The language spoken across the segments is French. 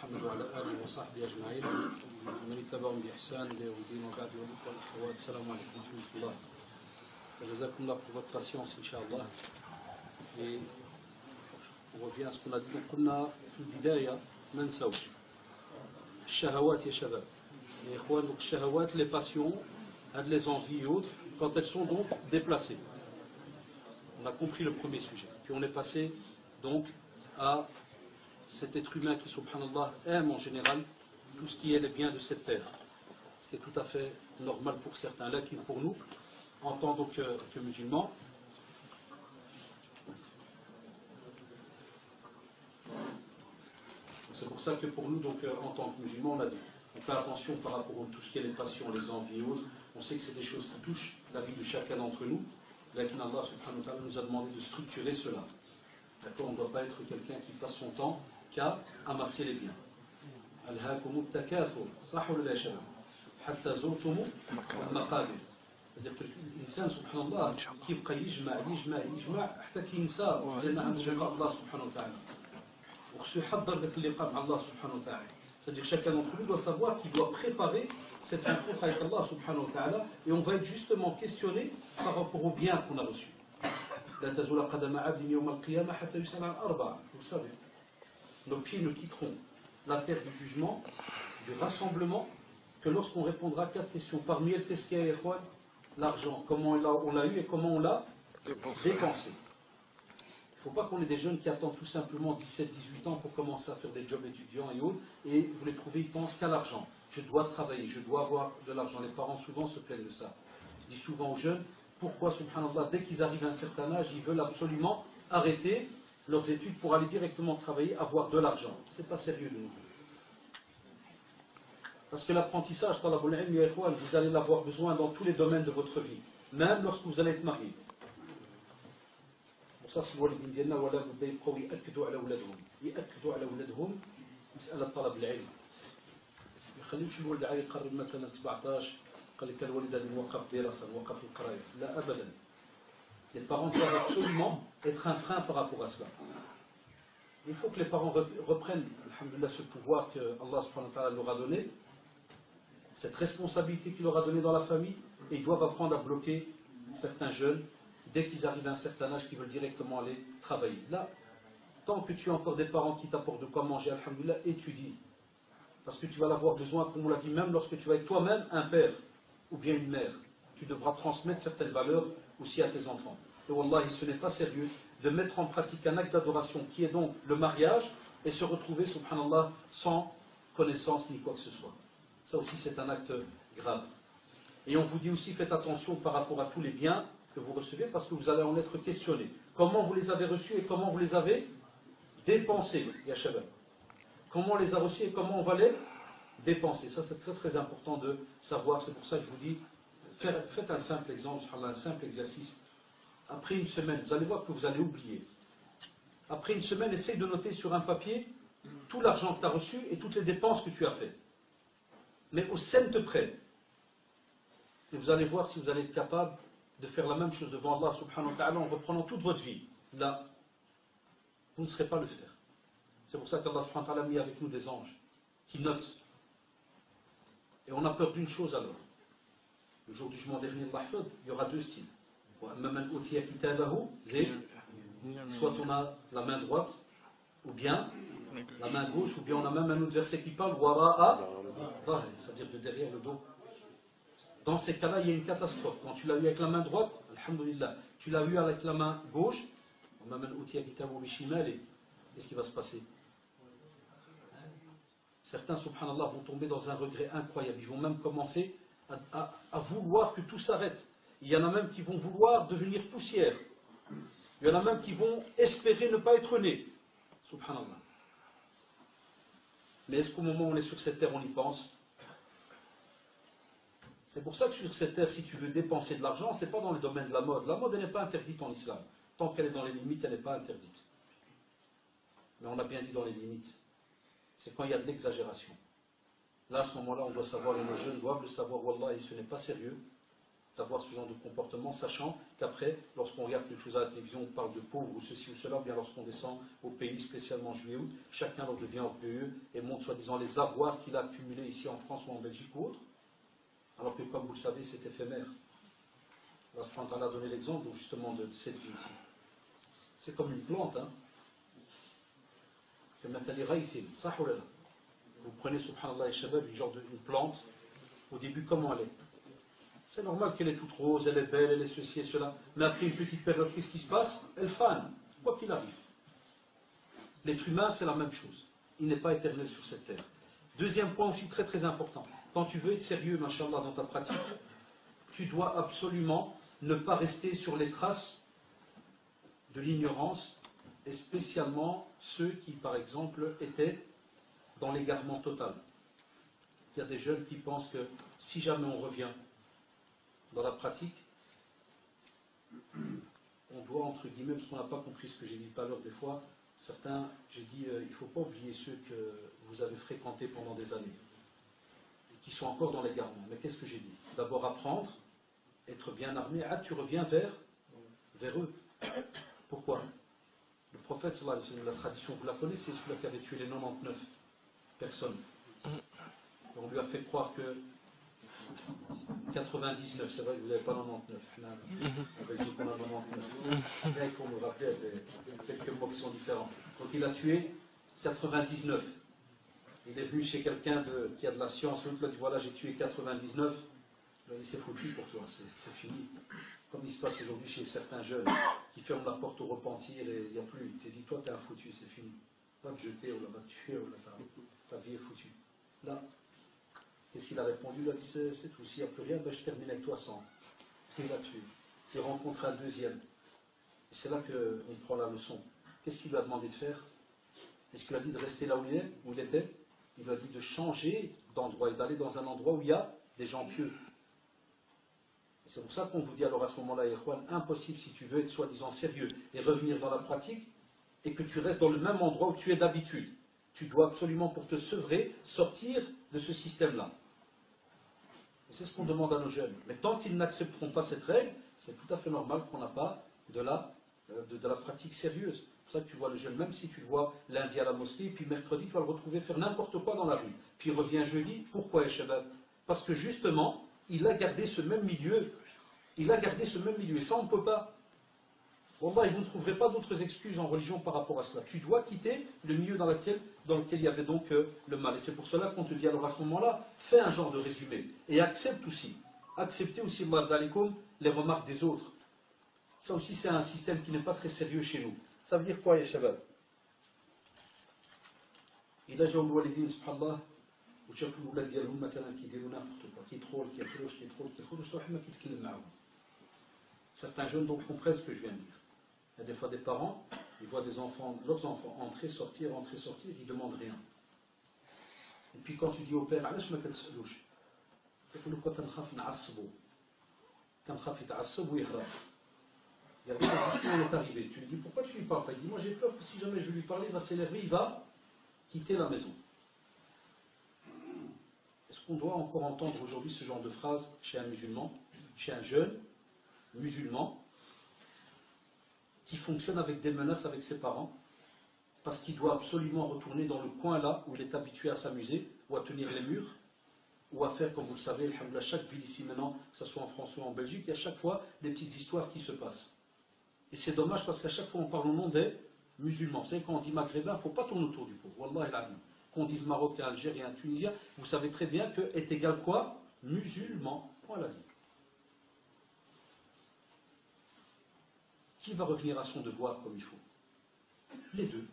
محمد وعلى آله وصحبه أجمعين ومن اتبعهم بإحسان إلى يوم الدين وبعد والأخوات السلام عليكم ورحمة الله. جزاكم الله pour votre patience, Inch'Allah. Et on revient à ce qu'on a dit. Donc, قلنا في البداية ما نساوش الشهوات يا شباب. Les ikhwan, donc الشهوات, les passions, les envies et autres, quand elles sont donc déplacées. On a compris le premier sujet. Puis on est passé donc à cet être humain qui, subhanallah, aime en général tout ce qui est les biens de cette terre. Ce qui est tout à fait normal pour certains. Là, qui pour nous, en tant que musulmans, c'est pour ça que pour nous, donc, en tant que musulmans, on a dit, on fait attention par rapport à tout ce qui est les passions, les envies et autres. On sait que c'est des choses qui touchent la vie de chacun d'entre nous. Là, Allah subhanahu wa ta'ala nous a demandé de structurer cela. D'accord, on ne doit pas être quelqu'un qui passe son temps qu'à amasser les biens. Alhaakumut takathur, sahou la shabab, hatta zurtumu al-maqabir. C'est-à-dire que l'insan subhanallah qui يبقى يجمع حتى كي ينسى لأن عنده لقاء الله سبحانه وتعالى. وخصو يحضر ذاك اللقاء مع الله سبحانه وتعالى. C'est-à-dire que chacun d'entre nous doit savoir qu'il doit préparer cette rencontre avec Allah subhanahu wa ta'ala, et on va être justement questionné par rapport au bien qu'on a reçu. La tazula qadama abdin yawm al-qiyamah hatta yus'al an arba'a. Vous savez, nos pieds ne quitteront la terre du jugement, du rassemblement, que lorsqu'on répondra à 4 questions. Parmi elles, qu'est-ce qu'il y a, ikhwan? L'argent, comment on l'a eu et comment on l'a dépensé. Il ne faut pas qu'on ait des jeunes qui attendent tout simplement 17-18 ans pour commencer à faire des jobs étudiants et autres, et vous les trouvez, ils pensent qu'à l'argent. Je dois travailler, je dois avoir de l'argent. Les parents souvent se plaignent de ça. Ils disent souvent aux jeunes, pourquoi, subhanallah, dès qu'ils arrivent à un certain âge, ils veulent absolument arrêter leurs études pour aller directement travailler, avoir de l'argent. Ce n'est pas sérieux de nous. Parce que l'apprentissage, vous allez l'avoir besoin dans tous les domaines de votre vie, même lorsque vous allez être marié. وصاص الوالدين ديالنا ولا بد يبقاو ياكدوا على اولادهم مساله طلب العلم. ما يخليوش الولد عاد يقرب مثلا 17 قال لك الوالد غادي نوقف الدراسه نوقف القرايه. لا ابدا. Les parents doivent absolument être un frein par rapport à cela. Il faut que les parents reprennent, alhamdoulilah, ce pouvoir que Allah subhanahu wa ta'ala leur a donné, cette responsabilité qu'il leur a donnée dans la famille, et ils doivent apprendre à bloquer certains jeunes dès qu'ils arrivent à un certain âge, qui veulent directement aller travailler. Là, tant que tu as encore des parents qui t'apportent de quoi manger, alhamdoulilah, étudie. Parce que tu vas l'avoir besoin, comme on l'a dit, même lorsque tu vas être toi-même un père ou bien une mère. Tu devras transmettre certaines valeurs aussi à tes enfants. Et wallahi, ce n'est pas sérieux de mettre en pratique un acte d'adoration qui est donc le mariage et se retrouver, subhanallah, sans connaissance ni quoi que ce soit. Ça aussi, c'est un acte grave. Et on vous dit aussi, faites attention par rapport à tous les biens que vous recevez, parce que vous allez en être questionné. Comment vous les avez reçus et comment vous les avez dépensés, ya shabab. Comment on les a reçus et comment on va les dépenser. Ça, c'est très très important de savoir. C'est pour ça que je vous dis, faites un simple exemple, un simple exercice. Après une semaine, vous allez voir que vous allez oublier. Après une semaine, essaye de noter sur un papier tout l'argent que tu as reçu et toutes les dépenses que tu as faites. Mais au cent près. Et vous allez voir si vous allez être capable de faire la même chose devant Allah subhanahu wa ta'ala en reprenant toute votre vie. Là, vous ne serez pas le faire. C'est pour ça qu'Allah subhanahu wa ta'ala a mis avec nous des anges qui notent. Et on a peur d'une chose alors. Le jour du jugement dernier, il y aura 2 styles. Soit on a la main droite, ou bien la main gauche, ou bien on a même un autre verset qui parle, c'est-à-dire de derrière le dos. Dans ces cas-là, il y a une catastrophe. Quand tu l'as eu avec la main droite, alhamdoulilah, tu l'as eu avec la main gauche, qu'est-ce qui va se passer? Certains, subhanallah, vont tomber dans un regret incroyable. Ils vont même commencer à vouloir que tout s'arrête. Il y en a même qui vont vouloir devenir poussière. Il y en a même qui vont espérer ne pas être nés. Subhanallah. Mais est-ce qu'au moment où on est sur cette terre, on y pense? C'est pour ça que sur cette terre, si tu veux dépenser de l'argent, ce n'est pas dans le domaine de la mode. La mode, elle n'est pas interdite en islam. Tant qu'elle est dans les limites, elle n'est pas interdite. Mais on a bien dit dans les limites. C'est quand il y a de l'exagération. Là, à ce moment-là, on doit savoir, et nos jeunes doivent le savoir, wallah, et ce n'est pas sérieux. d'avoir ce genre de comportement, sachant qu'après, lorsqu'on regarde quelque chose à la télévision, on parle de pauvres ou ceci ou cela, ou bien lorsqu'on descend au pays, spécialement juillet, chacun leur devient orgueilleux et montre soi-disant les avoirs qu'il a accumulés ici en France ou en Belgique ou autre, alors que comme vous le savez, c'est éphémère. Allah subhanahu wa ta'ala a donné l'exemple justement de cette vie ici. C'est comme une plante, hein. Vous prenez, subhanallah, une genre d'une plante, au début, comment elle est? C'est normal qu'elle est toute rose, elle est belle, elle est ceci et cela, mais après une petite période, qu'est-ce qui se passe? Elle fane, quoi qu'il arrive. L'être humain, c'est la même chose. Il n'est pas éternel sur cette terre. Deuxième point aussi très très important. Quand tu veux être sérieux, machallah, dans ta pratique, tu dois absolument ne pas rester sur les traces de l'ignorance, et spécialement ceux qui, par exemple, étaient dans l'égarement total. Il y a des jeunes qui pensent que si jamais on revient dans la pratique, on doit, entre guillemets, parce qu'on n'a pas compris ce que j'ai dit tout à l'heure, des fois, certains, j'ai dit, il ne faut pas oublier ceux que vous avez fréquentés pendant des années, et qui sont encore dans l'égarement. Mais qu'est-ce que j'ai dit? D'abord apprendre, être bien armé, tu reviens vers eux. Pourquoi? Le prophète, la tradition, vous la connaissez, c'est celui qui avait tué les 99 personnes. On lui a fait croire que 99, c'est vrai que vous n'avez pas 99. En Belgique, on a 99. Là, il faut me rappeler quelques mots qui sont différents. Donc il a tué 99. Il est venu chez quelqu'un qui a de la science, l'autre lui a dit voilà, j'ai tué 99. Il a dit c'est foutu pour toi, c'est fini. Comme il se passe aujourd'hui chez certains jeunes qui ferment la porte au repentir et il n'y a plus. Il te dit toi, t'es un foutu, c'est fini. Va te jeter, ou va te tuer, ou ta vie est foutue. Là, qu'est-ce qu'il a répondu? Il a dit c'est tout, s'il n'y a plus rien, ben, je termine avec toi sans. Il l'a tué. Il rencontre un deuxième. Et c'est là qu'on prend la leçon. Qu'est-ce qu'il lui a demandé de faire? Est-ce qu'il a dit de rester là où il était? Il lui a dit de changer d'endroit et d'aller dans un endroit où il y a des gens pieux. Et c'est pour ça qu'on vous dit alors à ce moment-là, Ikhwan, impossible si tu veux être soi-disant sérieux et revenir dans la pratique et que tu restes dans le même endroit où tu es d'habitude. Tu dois absolument, pour te sevrer, sortir de ce système-là. Et c'est ce qu'on demande à nos jeunes. Mais tant qu'ils n'accepteront pas cette règle, c'est tout à fait normal qu'on n'a pas de la pratique sérieuse. C'est pour ça que tu vois le jeune, même si tu le vois lundi à la mosquée, puis mercredi, tu vas le retrouver faire n'importe quoi dans la rue. Puis il revient jeudi. Pourquoi, Shabab? Parce que justement, il a gardé ce même milieu. Il a gardé ce même milieu. Et ça, on ne peut pas. Wallah, vous ne trouverez pas d'autres excuses en religion par rapport à cela. Tu dois quitter le milieu dans lequel il y avait donc le mal. Et c'est pour cela qu'on te dit, alors à ce moment-là, fais un genre de résumé. Et accepte aussi. Acceptez aussi, les remarques des autres. Ça aussi, c'est un système qui n'est pas très sérieux chez nous. Ça veut dire quoi, ya shabab? Il a جاو الوالدين سبحان الله وشافوا الولاد ديالهم مثلا كيديروا n'importe quoi, كيدخل كيخرج واحد ما كيتكلم معاهم. Certains jeunes donc comprennent ce que je viens de dire. Il y a des fois des parents, ils voient leurs enfants entrer, sortir, ils ne demandent rien. Et puis quand tu dis au père, علاش ما كتسألوش؟ يقول لك كنخاف نعصبو. كنخاف يتعصب ويهرب. Il y a jusqu'où on est arrivé. Tu lui dis pourquoi tu lui parles pas? Il dit moi j'ai peur que si jamais je vais lui parler, il va s'énerver, il va quitter la maison. Est-ce qu'on doit encore entendre aujourd'hui ce genre de phrase chez un musulman, chez un jeune musulman qui fonctionne avec des menaces avec ses parents parce qu'il doit absolument retourner dans le coin là où il est habitué à s'amuser ou à tenir les murs ou à faire, comme vous le savez, à chaque ville ici maintenant, que ce soit en France ou en Belgique, il y a chaque fois des petites histoires qui se passent. Et c'est dommage parce qu'à chaque fois on parle au nom des musulmans. Vous savez, quand on dit maghrébin, il ne faut pas tourner autour du pot. Wallah il a dit. Quand on dise marocain, algérien, tunisien, vous savez très bien que est égal quoi? Musulman. Voilà dit. Qui va revenir à son devoir comme il faut? Les deux.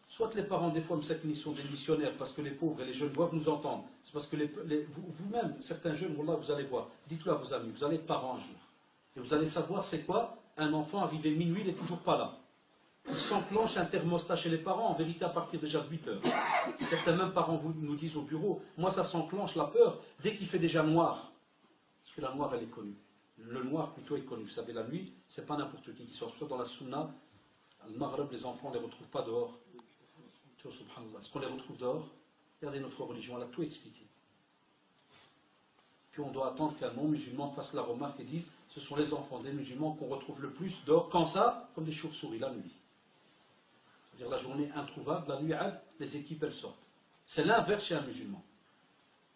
Soit les parents, des fois, ils sont des missionnaires parce que les pauvres et les jeunes doivent nous entendre. C'est parce que vous-même, certains jeunes, voilà, vous allez voir. Dites-le à vos amis, vous allez être parents un jour. Et vous allez savoir c'est quoi un enfant arrivé minuit, il n'est toujours pas là. Il s'enclenche un thermostat chez les parents, en vérité à partir déjà de 8 heures. Certains même parents nous disent au bureau, moi ça s'enclenche la peur dès qu'il fait déjà noir. Parce que la noire, elle est connue. Le noir plutôt est connu. Vous savez, la nuit, c'est pas n'importe qui sort. Surtout dans la sunna, al Maghreb, les enfants, on ne les retrouve pas dehors. Tu vois, subhanallah. Est-ce qu'on les retrouve dehors? Regardez notre religion, elle a tout expliqué. qu'on doit attendre qu'un non-musulman fasse la remarque et dise ce sont les enfants des musulmans qu'on retrouve le plus dehors, quand ça, comme des chauves-souris la nuit. C'est-à-dire la journée introuvable, la nuit, les équipes elles sortent. C'est l'inverse chez un musulman.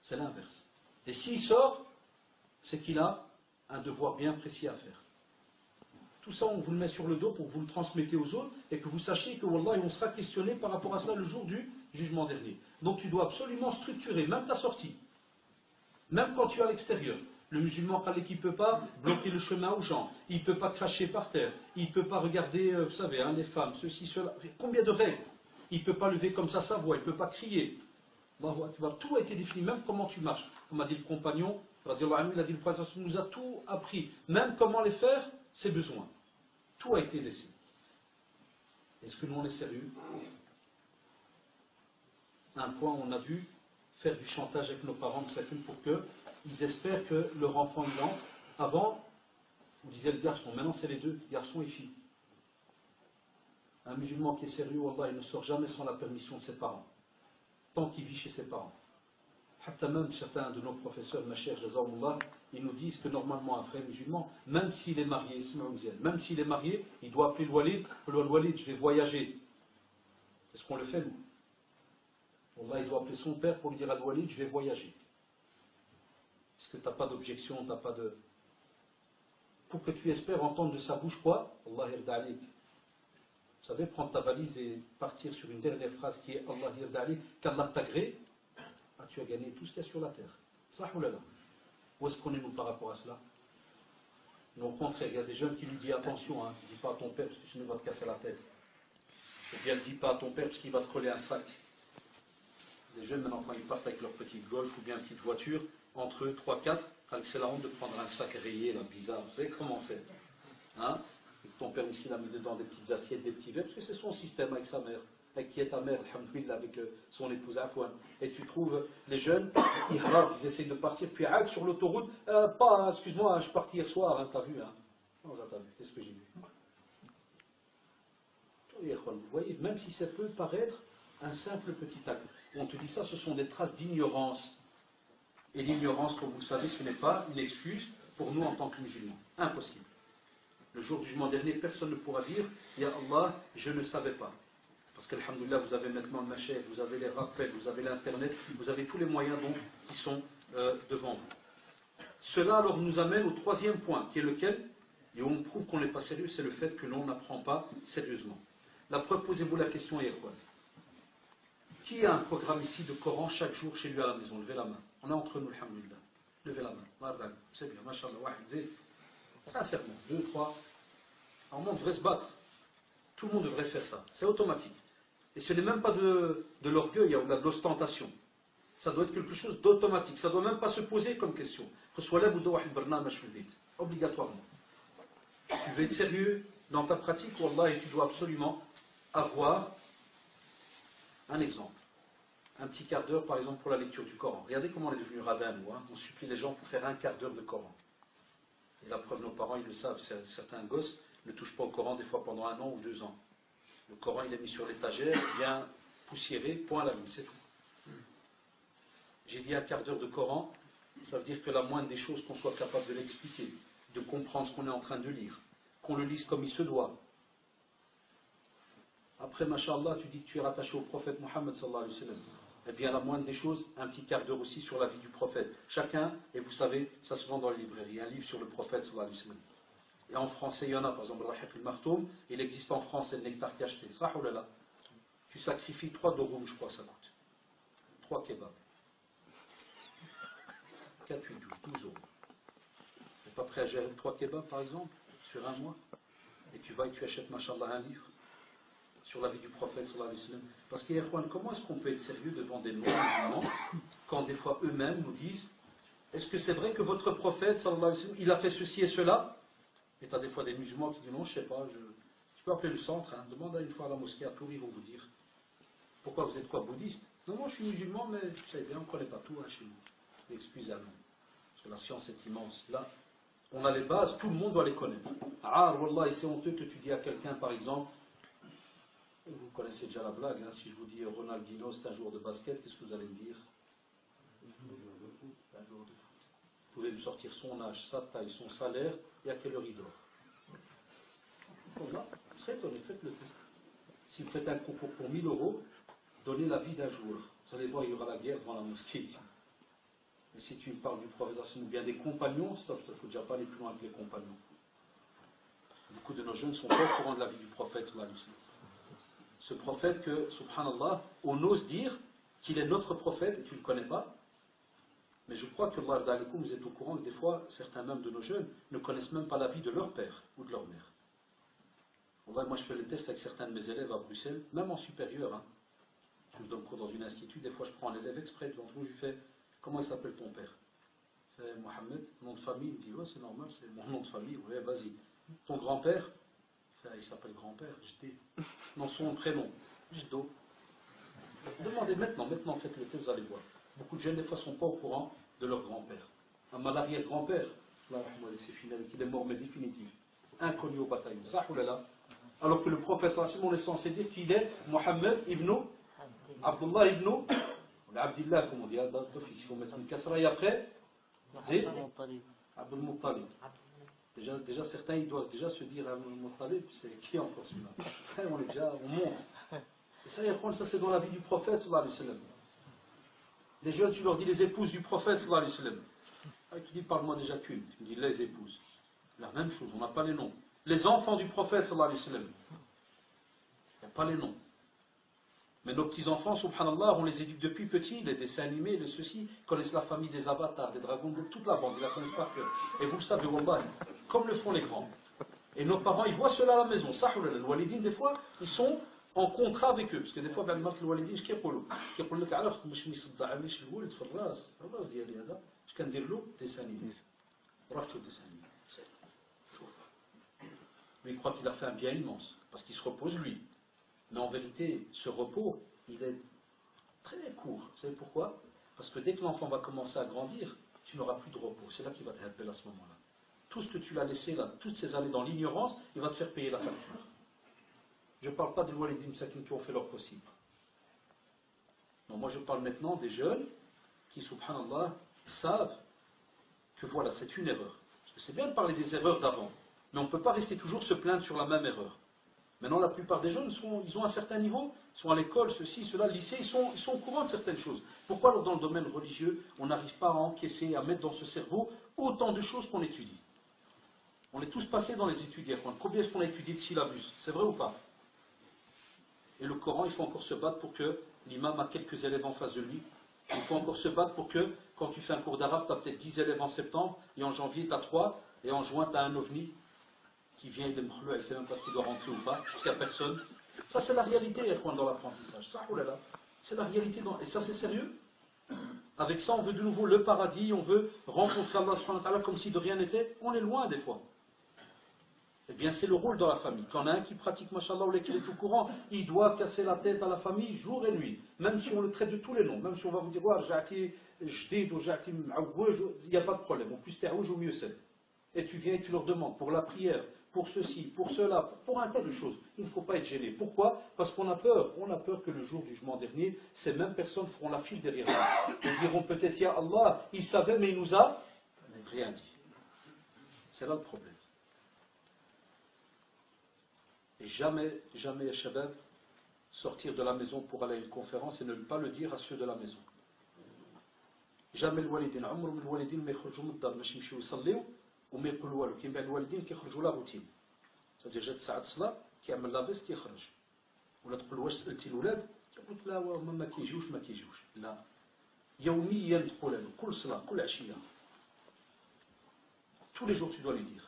C'est l'inverse. Et s'il sort, c'est qu'il a un devoir bien précis à faire. Tout ça, on vous le met sur le dos pour que vous le transmettez aux autres et que vous sachiez que, wallah, on sera questionné par rapport à ça le jour du jugement dernier. Donc tu dois absolument structurer, même ta sortie, même quand tu es à l'extérieur. Le musulman khalé qui ne peut pas bloquer le chemin aux gens, il ne peut pas cracher par terre, il ne peut pas regarder, vous savez, hein, les femmes, ceci, cela. Combien de règles? Il ne peut pas lever comme ça sa voix, il ne peut pas crier. Tout a été défini, même comment tu marches. Comme a dit le compagnon, il a dit le prophète nous a tout appris, même comment les faire, ses besoins. Tout a été laissé. Est-ce que nous on est sérieux? Un point, on a dû faire du chantage avec nos parents pour qu'ils espèrent que leur enfant il entre. Avant, on disait le garçon, maintenant c'est les deux, garçon et fille. Un musulman qui est sérieux, wallah, il ne sort jamais sans la permission de ses parents, tant qu'il vit chez ses parents. Hatta même certains de nos professeurs, ma chère Jazakumullah, ils nous disent que normalement un frère musulman, même s'il est marié, il doit appeler le Walid, je vais voyager. Est-ce qu'on le fait nous? Wallah, il doit appeler son père pour lui dire à Walid, je vais voyager. Est-ce que tu n'as pas d'objection, tu n'as pas de... Pour que tu espères entendre de sa bouche quoi? Allah irda alik. Vous savez, prendre ta valise et partir sur une dernière phrase qui est Allah irda alik, qu'Allah t'agrée. Ah, tu as gagné tout ce qu'il y a sur la terre. Ça ou là. Où est-ce qu'on est nous par rapport à cela? Non, au contraire, il y a des jeunes qui lui disent attention, hein, dis pas à ton père parce que sinon il va te casser la tête. Ou bien dis pas à ton père parce qu'il va te coller un sac. Les jeunes maintenant quand ils partent avec leur petit golf ou bien une petite voiture, entre eux, 3-4, c'est la honte de prendre un sac rayé, là, bizarre. Vous savez comment c'est, hein? Et que ton père aussi l'a mis dedans des petites assiettes, des petits verres, parce que c'est son système avec sa mère. Avec qui est ta mère, alhamdoulilah, avec son épouse Afouane. Et tu trouves les jeunes, ils essayent de partir, puis sur l'autoroute, excuse-moi, je suis parti hier soir, hein, t'as vu, hein? Non, t'as vu, qu'est-ce que j'ai vu? Vous voyez, même si ça peut paraître un simple petit acte, on te dit ça, ce sont des traces d'ignorance. Et l'ignorance, comme vous le savez, ce n'est pas une excuse pour nous en tant que musulmans. Impossible. Le jour du jugement dernier, personne ne pourra dire, Ya Allah, je ne savais pas. Parce qu'alhamdoulilah, vous avez maintenant le machette, vous avez les rappels, vous avez l'internet, vous avez tous les moyens qui sont devant vous. Cela alors nous amène au troisième point, qui est lequel, et où on prouve qu'on n'est pas sérieux, c'est le fait que l'on n'apprend pas sérieusement. La preuve, posez-vous la question, Irwan. Qui a un programme ici de Coran chaque jour chez lui à la maison? Levez la main. On est entre nous, alhamdoulilah. Levez la main. C'est bien, mashallah, wahid, sincèrement, 2, 3. Alors, on devrait se battre. Tout le monde devrait faire ça. C'est automatique. Et ce n'est même pas de l'orgueil ou de l'ostentation. Ça doit être quelque chose d'automatique. Ça ne doit même pas se poser comme question. Obligatoirement. Tu veux être sérieux dans ta pratique, wallah, et tu dois absolument avoir un exemple. Un petit quart d'heure, par exemple, pour la lecture du Coran. Regardez comment on est devenu radin, nous. Hein. On supplie les gens pour faire un quart d'heure de Coran. Et la preuve, nos parents, ils le savent. Certains gosses ne touchent pas au Coran des fois pendant 1 an ou 2 ans. Le Coran, il est mis sur l'étagère, bien poussiéré, point à la ligne, c'est tout. J'ai dit un quart d'heure de Coran, ça veut dire que la moindre des choses, qu'on soit capable de l'expliquer, de comprendre ce qu'on est en train de lire, qu'on le lise comme il se doit. Après, mashallah, tu dis que tu es rattaché au prophète Mohammed sallallahu alayhi wa sallam. Eh bien, la moindre des choses, un petit quart d'heure aussi sur la vie du prophète. Chacun, et vous savez, ça se vend dans les librairies, un livre sur le prophète sallallahu alayhi wa sallam. Et en français, il y en a, par exemple, Rahiq al-Martoum, il existe en français le nectar cacheté. Ça, oh là là. Tu sacrifies 3 dorum, je crois, ça coûte. 3 kebabs. 4, 8, 12 euros. Tu n'es pas prêt à gérer 3 kebabs, par exemple, sur un mois? Et tu vas et tu achètes, mashallah, un livre sur la vie du prophète, sallallahu alayhi wa sallam. Parce que, comment est-ce qu'on peut être sérieux devant des non-musulmans quand des fois eux-mêmes nous disent, est-ce que c'est vrai que votre prophète, sallallahu alayhi wa sallam, il a fait ceci et cela? Et tu as des fois des musulmans qui disent non, je ne sais pas, tu peux appeler le centre, hein, demande une fois à la mosquée à Tours, ils vont vous dire. Pourquoi vous êtes quoi, bouddhiste? Non, moi je suis musulman, mais vous savez bien, on ne connaît pas tout hein, chez nous. Excusez-moi, parce que la science est immense. Là, on a les bases, tout le monde doit les connaître. Ah, wallah, et c'est honteux que tu dis à quelqu'un, par exemple, vous connaissez déjà la blague, hein, si je vous dis Ronaldinho, c'est un joueur de basket, qu'est-ce que vous allez me dire? Un joueur de foot. Vous pouvez me sortir son âge, sa taille, son salaire, et à quelle heure il dort. Voilà, vous serez étonné, faites le test. Si vous faites un concours pour 1000 €, donnez la vie d'un jour. Vous allez voir, il y aura la guerre devant la mosquée ici. Mais si tu me parles du prophète ou bien des compagnons, stop, il ne faut déjà pas aller plus loin que les compagnons. Beaucoup de nos jeunes ne sont pas au courant de la vie du prophète. Ce prophète que, subhanallah, on ose dire qu'il est notre prophète et tu ne le connais pas. Mais je crois que vous êtes au courant que des fois, certains même de nos jeunes ne connaissent même pas la vie de leur père ou de leur mère. Moi, je fais les tests avec certains de mes élèves à Bruxelles, même en supérieur. Hein. Je donne cours dans une institut, des fois je prends l'élève exprès devant tout, je lui fais « Comment il s'appelle ton père ?» Il fait « Mohamed, nom de famille ?» Il me dit « Ouais, c'est normal, c'est mon nom de famille. Ouais, vas-y. Ton grand-père ?» Il s'appelle grand-père, je dis. Non, son prénom, Jdo. Demandez maintenant faites le test, vous allez voir. Beaucoup de jeunes, des fois, ne sont pas au courant de leur grand-père. Un malarié grand-père, c'est fini avec il est mort, mais définitif. Inconnu au bataillon. Ça, oulala. Alors que le prophète, on est censé dire qu'il est Mohammed ibn Abdullah ibn Abdillah, comme on dit, il faut mettre une casserole et après, c'est Abdul Muttalib. Déjà, certains, ils doivent déjà se dire Abdul Muttalib, c'est qui encore celui-là? On monte. Et ça, c'est dans la vie du prophète, sallallahu alayhi wa sallam. Les jeunes, tu leur dis les épouses du prophète, sallallahu alayhi wa sallam. Tu dis, parle-moi déjà qu'une. Tu me dis les épouses. La même chose, on n'a pas les noms. Les enfants du prophète, sallallahu alayhi wa sallam. Il n'y a pas les noms. Mais nos petits-enfants, subhanallah, on les éduque depuis petits, les dessins animés, les ceci, connaissent la famille des avatars, des dragons, de toute la bande, ils la connaissent par cœur. Et vous le savez, wallah, comme le font les grands. Et nos parents, ils voient cela à la maison. Ça, le walidine, des fois, ils sont en contrat avec eux. Parce que des fois, le walidine, je كيقولوا لك عرفت مش مصدعنيش الولد في الراس ديالي هذا اش كندير له dessin animé. روح تشوف dessin animé. Mais il croit qu'il a fait un bien immense, parce qu'il se repose lui. Mais en vérité, ce repos, il est très court. Vous savez pourquoi? Parce que dès que l'enfant va commencer à grandir, tu n'auras plus de repos. C'est là qu'il va te rappeler à ce moment-là. Tout ce que tu l'as laissé là, toutes ces années dans l'ignorance, il va te faire payer la facture. Je ne parle pas des walidim sakin qui ont fait leur possible. Non, moi je parle maintenant des jeunes qui, subhanallah, savent que voilà, c'est une erreur. Parce que c'est bien de parler des erreurs d'avant, mais on ne peut pas rester toujours se plaindre sur la même erreur. Maintenant, la plupart des jeunes, ils ont un certain niveau, ils sont à l'école, ceci, cela, le lycée, ils sont au courant de certaines choses. Pourquoi, alors, dans le domaine religieux, on n'arrive pas à encaisser, à mettre dans ce cerveau autant de choses qu'on étudie? On est tous passés dans les études. Combien est-ce qu'on a étudié de syllabus? C'est vrai ou pas? Et le Coran, il faut encore se battre pour que l'imam a quelques élèves en face de lui. Il faut encore se battre pour que, quand tu fais un cours d'arabe, tu as peut-être 10 élèves en septembre, et en janvier, tu as 3, et en juin, tu as un ovni qui vient, il est mkhlou, il ne sait même pas s'il doit rentrer ou pas, parce qu'il n'y a personne. Ça, c'est la réalité, dans l'apprentissage. Ça, oh là là, c'est la réalité. Et ça, c'est sérieux. Avec ça, on veut de nouveau le paradis, on veut rencontrer Allah subhanahu wa ta'ala comme si de rien n'était. On est loin, des fois. Eh bien, c'est le rôle dans la famille. Quand on a un qui pratique, machallah, ou qui est au courant, il doit casser la tête à la famille jour et nuit. Même si on le traite de tous les noms. Même si on va vous dire, il n'y a pas de problème. Au plus t'es au mieux c'est. Et tu viens et tu leur demandes pour la prière, pour ceci, pour cela, pour un tas de choses. Il ne faut pas être gêné. Pourquoi? Parce qu'on a peur. On a peur que le jour du jugement dernier, ces mêmes personnes feront la file derrière nous. Ils diront peut-être, ya Allah, il savait, mais il nous a rien dit. C'est là le problème. Et jamais, jamais, Shabab, sortir de la maison pour aller à une conférence et ne pas le dire à ceux de la maison. Jamais le walidin. عمر من الوالدين ما يخرجوا من الدار باش يمشيو يصليو وما يقولوا والو. كاين بعض الوالدين كيخرجوا لا روتين. صافي جات ساعة الصلاة كيعمل لافيست كيخرج. ولا تقول واش سألتي الولاد؟ كيقول لك لا هما ما كيجيوش. لا. يوميا تقول له كل صلاة كل عشية. Tous les jours tu dois lui dire.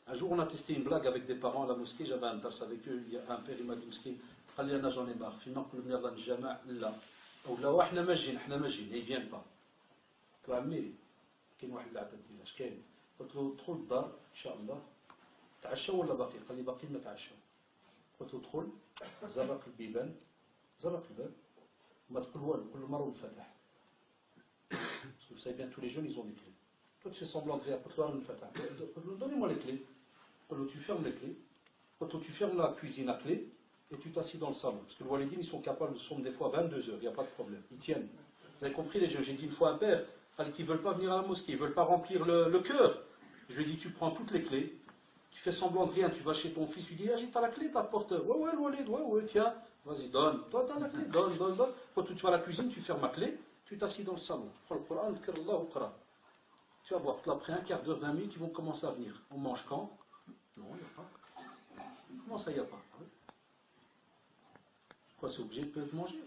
Un jour, on a testé une blague avec des parents à la mosquée. J'avais un dars avec eux. Il y a un père, il m'a dit mosquée. قال لي أنا j'en ai marre. فينا نقول لهم يلا نتجمع لا. أو لا إحنا ماجين et ils viennent pas. قلت له عمي كاين واحد اللعبة ديال اش كاين؟ قلت له ادخل الدار إن شاء الله. تعشوا ولا باقي؟ قال لي باقي ما تعشوا. قلت له ادخل زرق البيبان زرق الباب ما تقول والو كل مرة ونفتح. Parce que vous savez bien tous les jeunes ils ont des clés. Toi tu fais semblant de rire. قلت له نفتح. Donnez-moi les clés. Tu fermes les clés, quand tu fermes la cuisine à clé, et tu t'assis dans le salon. Parce que les walidines, ils sont capables de sommer des fois 22 heures, il n'y a pas de problème. Ils tiennent. Vous avez compris les jeunes? J'ai dit une fois à un père, qui ne veulent pas venir à la mosquée, ils ne veulent pas remplir le cœur. Je lui ai dit, tu prends toutes les clés, tu fais semblant de rien, tu vas chez ton fils, tu dis, ah, j'ai la clé, ta porte. Ouais, le Walid, ouais, tiens, vas-y, donne. Toi, t'as la clé, donne. Quand tu vas à la cuisine, tu fermes la clé, tu t'assis dans le salon. Tu prends le Coran, tu vas voir, après un quart d'heure, 20 minutes, ils vont commencer à venir. On mange quand? Non, il n'y a pas. Comment ça, il n'y a pas? Quoi, c'est obligé de peut manger?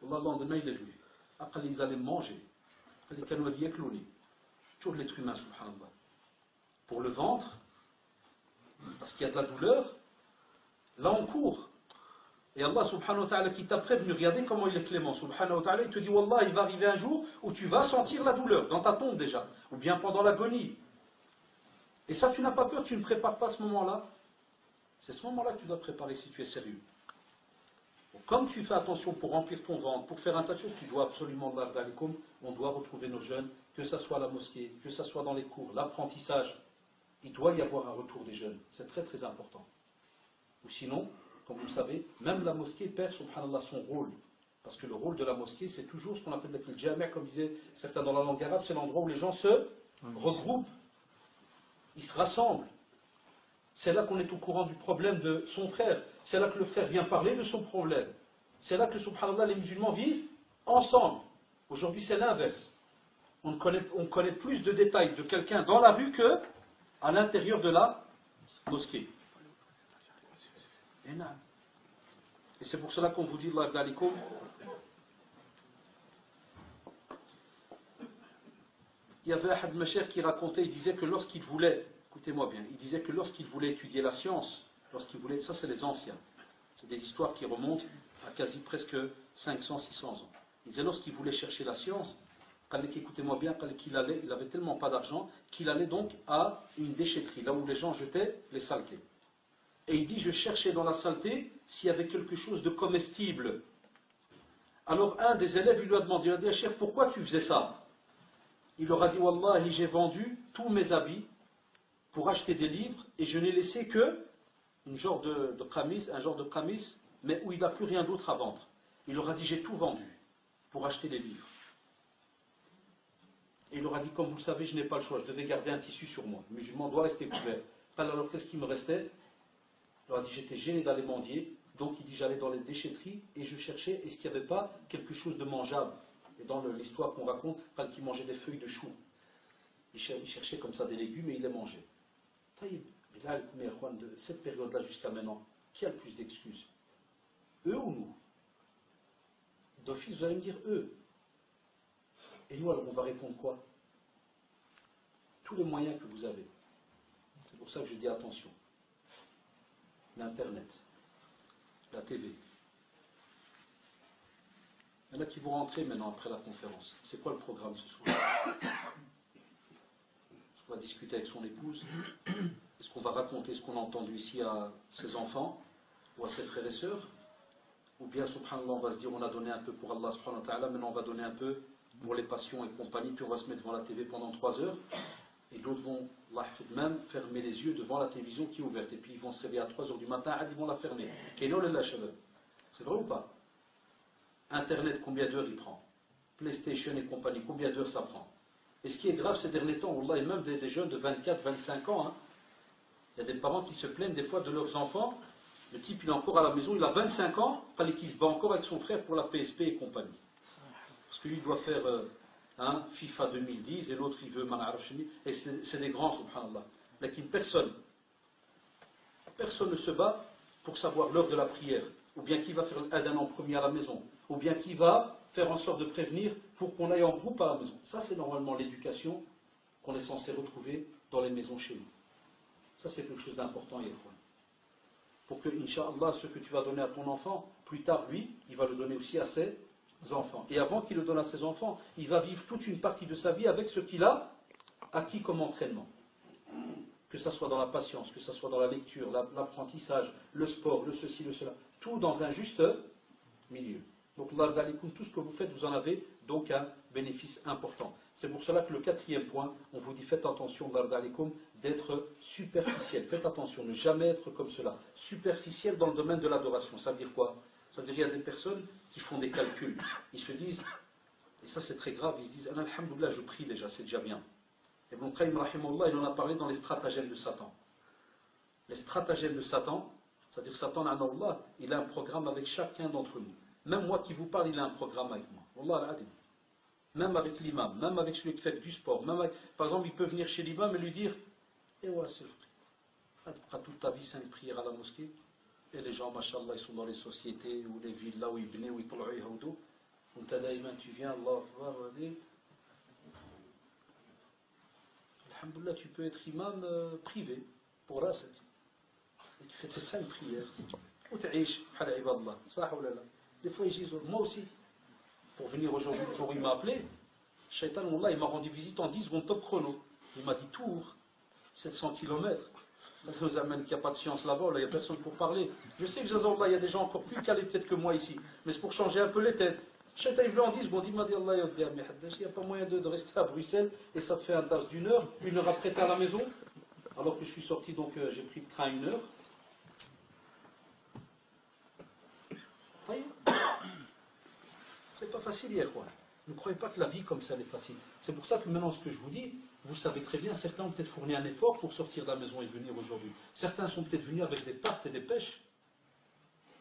Le lendemain, il est venu. Après, ils allaient manger. Après, les canaux disaient cloner. Toujours l'être humain, subhanallah. Pour le ventre, parce qu'il y a de la douleur, là on court. Et Allah subhanahu wa ta'ala qui t'a prévenu, regardez comment il est clément, subhanahu wa ta'ala, il te dit, Wallah, il va arriver un jour où tu vas sentir la douleur, dans ta tombe déjà, ou bien pendant l'agonie. Et ça, tu n'as pas peur, tu ne prépares pas ce moment-là. C'est ce moment-là que tu dois préparer si tu es sérieux. Donc, comme tu fais attention pour remplir ton ventre, pour faire un tas de choses, tu dois absolument, on doit retrouver nos jeunes, que ce soit à la mosquée, que ce soit dans les cours, l'apprentissage. Il doit y avoir un retour des jeunes. C'est très très important. Ou sinon, comme vous le savez, même la mosquée perd, subhanallah, son rôle. Parce que le rôle de la mosquée, c'est toujours ce qu'on appelle le jami', comme disaient certains dans la langue arabe, c'est l'endroit où les gens se regroupent. Ils se rassemblent. C'est là qu'on est au courant du problème de son frère. C'est là que le frère vient parler de son problème. C'est là que, subhanallah, les musulmans vivent ensemble. Aujourd'hui, c'est l'inverse. On connaît plus de détails de quelqu'un dans la rue que à l'intérieur de la mosquée. Et c'est pour cela qu'on vous dit, Allah d'alikum, il y avait un Mashayikh qui racontait, il disait que lorsqu'il voulait, écoutez-moi bien, il disait que lorsqu'il voulait étudier la science, ça c'est les anciens, c'est des histoires qui remontent à quasi presque 500, 600 ans. Il disait lorsqu'il voulait chercher la science, écoutez-moi bien, il avait tellement pas d'argent qu'il allait donc à une déchetterie, là où les gens jetaient les saletés. Et il dit, je cherchais dans la saleté s'il y avait quelque chose de comestible. Alors un des élèves lui a demandé, il a dit, Cheikh, pourquoi tu faisais ça? Il leur a dit, Wallahi, j'ai vendu tous mes habits pour acheter des livres et je n'ai laissé que un genre de qamis, mais où il n'a plus rien d'autre à vendre. Il leur a dit, j'ai tout vendu pour acheter les livres. Et il leur a dit, comme vous le savez, je n'ai pas le choix, je devais garder un tissu sur moi. Le musulman doit rester couvert. Alors qu'est-ce qui me restait? Il leur a dit, j'étais gêné d'aller mendier, donc il dit, j'allais dans les déchetteries et je cherchais, est-ce qu'il n'y avait pas quelque chose de mangeable? Et dans l'histoire qu'on raconte, quand il mangeait des feuilles de chou, il cherchait comme ça des légumes et il les mangeait. Mais là, de cette période-là jusqu'à maintenant, qui a le plus d'excuses? Eux ou nous? D'office, vous allez me dire eux. Et nous, alors, on va répondre quoi? Tous les moyens que vous avez. C'est pour ça que je dis attention. L'Internet, la TV. Il y en a qui vont rentrer maintenant après la conférence. C'est quoi le programme ce soir? Est-ce qu'on va discuter avec son épouse? Est-ce qu'on va raconter ce qu'on a entendu ici à ses enfants ou à ses frères et sœurs? Ou bien, subhanallah, on va se dire, on a donné un peu pour Allah, subhanahu wa ta'ala, maintenant on va donner un peu pour les passions et compagnie, puis on va se mettre devant la TV pendant 3 heures, et d'autres vont, même, fermer les yeux devant la télévision qui est ouverte, et puis ils vont se réveiller à 3 heures du matin, ils vont la fermer. C'est vrai ou pas? Internet, combien d'heures il prend? PlayStation et compagnie, combien d'heures ça prend? Et ce qui est grave ces derniers temps, Allah, et même des jeunes de 24, 25 ans, il y a des parents qui se plaignent des fois de leurs enfants. Le type, il est encore à la maison, il a 25 ans, qu'il se bat encore avec son frère pour la PSP et compagnie. Parce que lui, il doit faire FIFA 2010 et l'autre, il veut Manarafshini. Et c'est des grands, subhanallah. Mais personne ne se bat pour savoir l'heure de la prière. Ou bien qui va faire l'adhan en premier à la maison. Ou bien qui va faire en sorte de prévenir pour qu'on aille en groupe à la maison. Ça, c'est normalement l'éducation qu'on est censé retrouver dans les maisons chez nous. Ça, c'est quelque chose d'important, Yahouan. Pour que, Inch'Allah, ce que tu vas donner à ton enfant, plus tard, lui, il va le donner aussi à ses enfants. Et avant qu'il le donne à ses enfants, il va vivre toute une partie de sa vie avec ce qu'il a acquis comme entraînement. Que ce soit dans la patience, que ce soit dans la lecture, l'apprentissage, le sport, le ceci, le cela. Tout dans un juste milieu. Donc, tout ce que vous faites, vous en avez donc un bénéfice important. C'est pour cela que le 4e point, on vous dit faites attention, d'être superficiel. Faites attention, ne jamais être comme cela. Superficiel dans le domaine de l'adoration. Ça veut dire quoi? Ça veut dire qu'il y a des personnes qui font des calculs. Ils se disent, Et ça c'est très grave, ils se disent, alhamdoulilah, je prie déjà, c'est déjà bien. Ibn Qayyim, rahimahullah, il en a parlé dans les stratagèmes de Satan. Les stratagèmes de Satan, c'est-à-dire Satan, Allah, il a un programme avec chacun d'entre nous. Même moi qui vous parle, il a un programme avec moi. Wallah al-adim. Même avec l'imam, même avec celui qui fait du sport. Même avec, par exemple, il peut venir chez l'imam et lui dire, eh ouais, c'est le frère, tu feras toute ta vie 5 prières à la mosquée. Et les gens, machallah, ils sont dans les sociétés ou les villes là où ils venaient, où ils طلعوا يهودوا. Tu viens, Allah Akbar, alhamdoulilah, tu peux être imam privé pour Rassel. Et tu fais tes 5 prières. Ou tu es bhal ibadallah. Des fois, ils disent, moi aussi, pour venir aujourd'hui, le jour où il m'a appelé, Shaitan, Allah, il m'a rendu visite en 10 secondes top chrono. Il m'a dit Tours, 700 km. Nous amène qu'il n'y a pas de science là-bas, là, il n'y a personne pour parler. Je sais que il y a des gens encore plus calés peut-être que moi ici, mais c'est pour changer un peu les têtes. Shaitan, il veut en 10 secondes, il m'a dit Allah, il n'y a pas moyen de rester à Bruxelles et ça te fait un tas d'une heure après t'es à la maison. Alors que je suis sorti, donc j'ai pris le train 1 heure. C'est pas facile hier, quoi. Ne croyez pas que la vie comme ça, elle est facile. C'est pour ça que maintenant, ce que je vous dis, vous savez très bien, certains ont peut-être fourni un effort pour sortir de la maison et venir aujourd'hui. Certains sont peut-être venus avec des tartes et des pêches.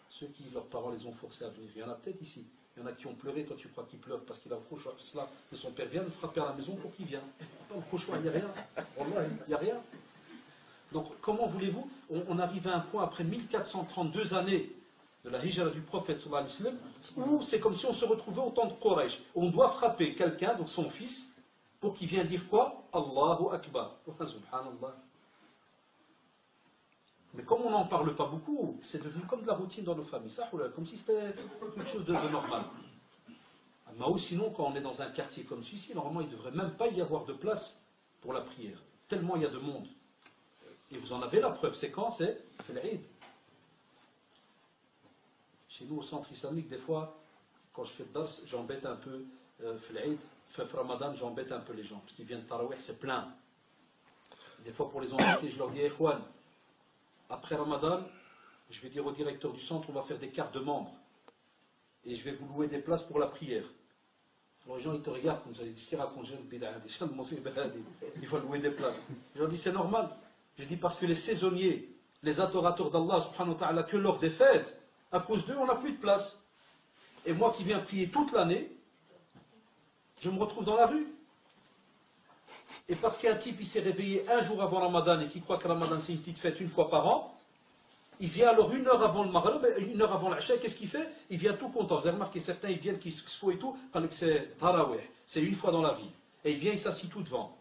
Ceux qui, leurs parents les ont forcés à venir. Il y en a peut-être ici. Il y en a qui ont pleuré. Toi, tu crois qu'ils pleurent parce qu'il a le choix. Et son père vient le frapper à la maison pour qu'il vienne. Pas le choix, il n'y a rien. Il n'y a rien. Donc, comment voulez-vous, on arrive à un point après 1432 années de la hijra du prophète sallallahu alayhi wa sallam, où c'est comme si on se retrouvait au temps de Quraysh. On doit frapper quelqu'un, donc son fils, pour qu'il vienne dire quoi? Allahu Akbar. Subhanallah. Mais comme on n'en parle pas beaucoup, c'est devenu comme de la routine dans nos familles. Ça, comme si c'était quelque chose de normal. Mais sinon, quand on est dans un quartier comme celui-ci, normalement, il ne devrait même pas y avoir de place pour la prière. Tellement il y a de monde. Et vous en avez la preuve. C'est quand? C'est l'Eid. Chez nous, au centre islamique, des fois, quand je fais le dars, j'embête un peu l'Eid. Ramadan, j'embête un peu les gens. Parce qu'ils viennent de Tarawih, c'est plein. Des fois, pour les embêter, je leur dis, Ikhwan, après Ramadan, je vais dire au directeur du centre, on va faire des cartes de membres. Et je vais vous louer des places pour la prière. Alors les gens, ils te regardent comme ça, ils disent, qu'est-ce qu'il raconte? Il faut louer des places. Je leur dis, c'est normal. Je dis, parce que les saisonniers, les adorateurs d'Allah, subhanahu wa ta'ala, que lors des fêtes, à cause d'eux, on n'a plus de place. Et moi qui viens prier toute l'année, je me retrouve dans la rue. Et parce qu'un type, il s'est réveillé un jour avant Ramadan et qui croit que Ramadan c'est une petite fête une fois par an, il vient alors 1 heure avant le Maghrib, 1 heure avant l'Acha, qu'est-ce qu'il fait? Il vient tout content. Vous avez remarqué, certains, ils viennent, qui se font et tout, quand c'est Tarawih, c'est une fois dans la vie. Et il vient, il s'assit tout devant.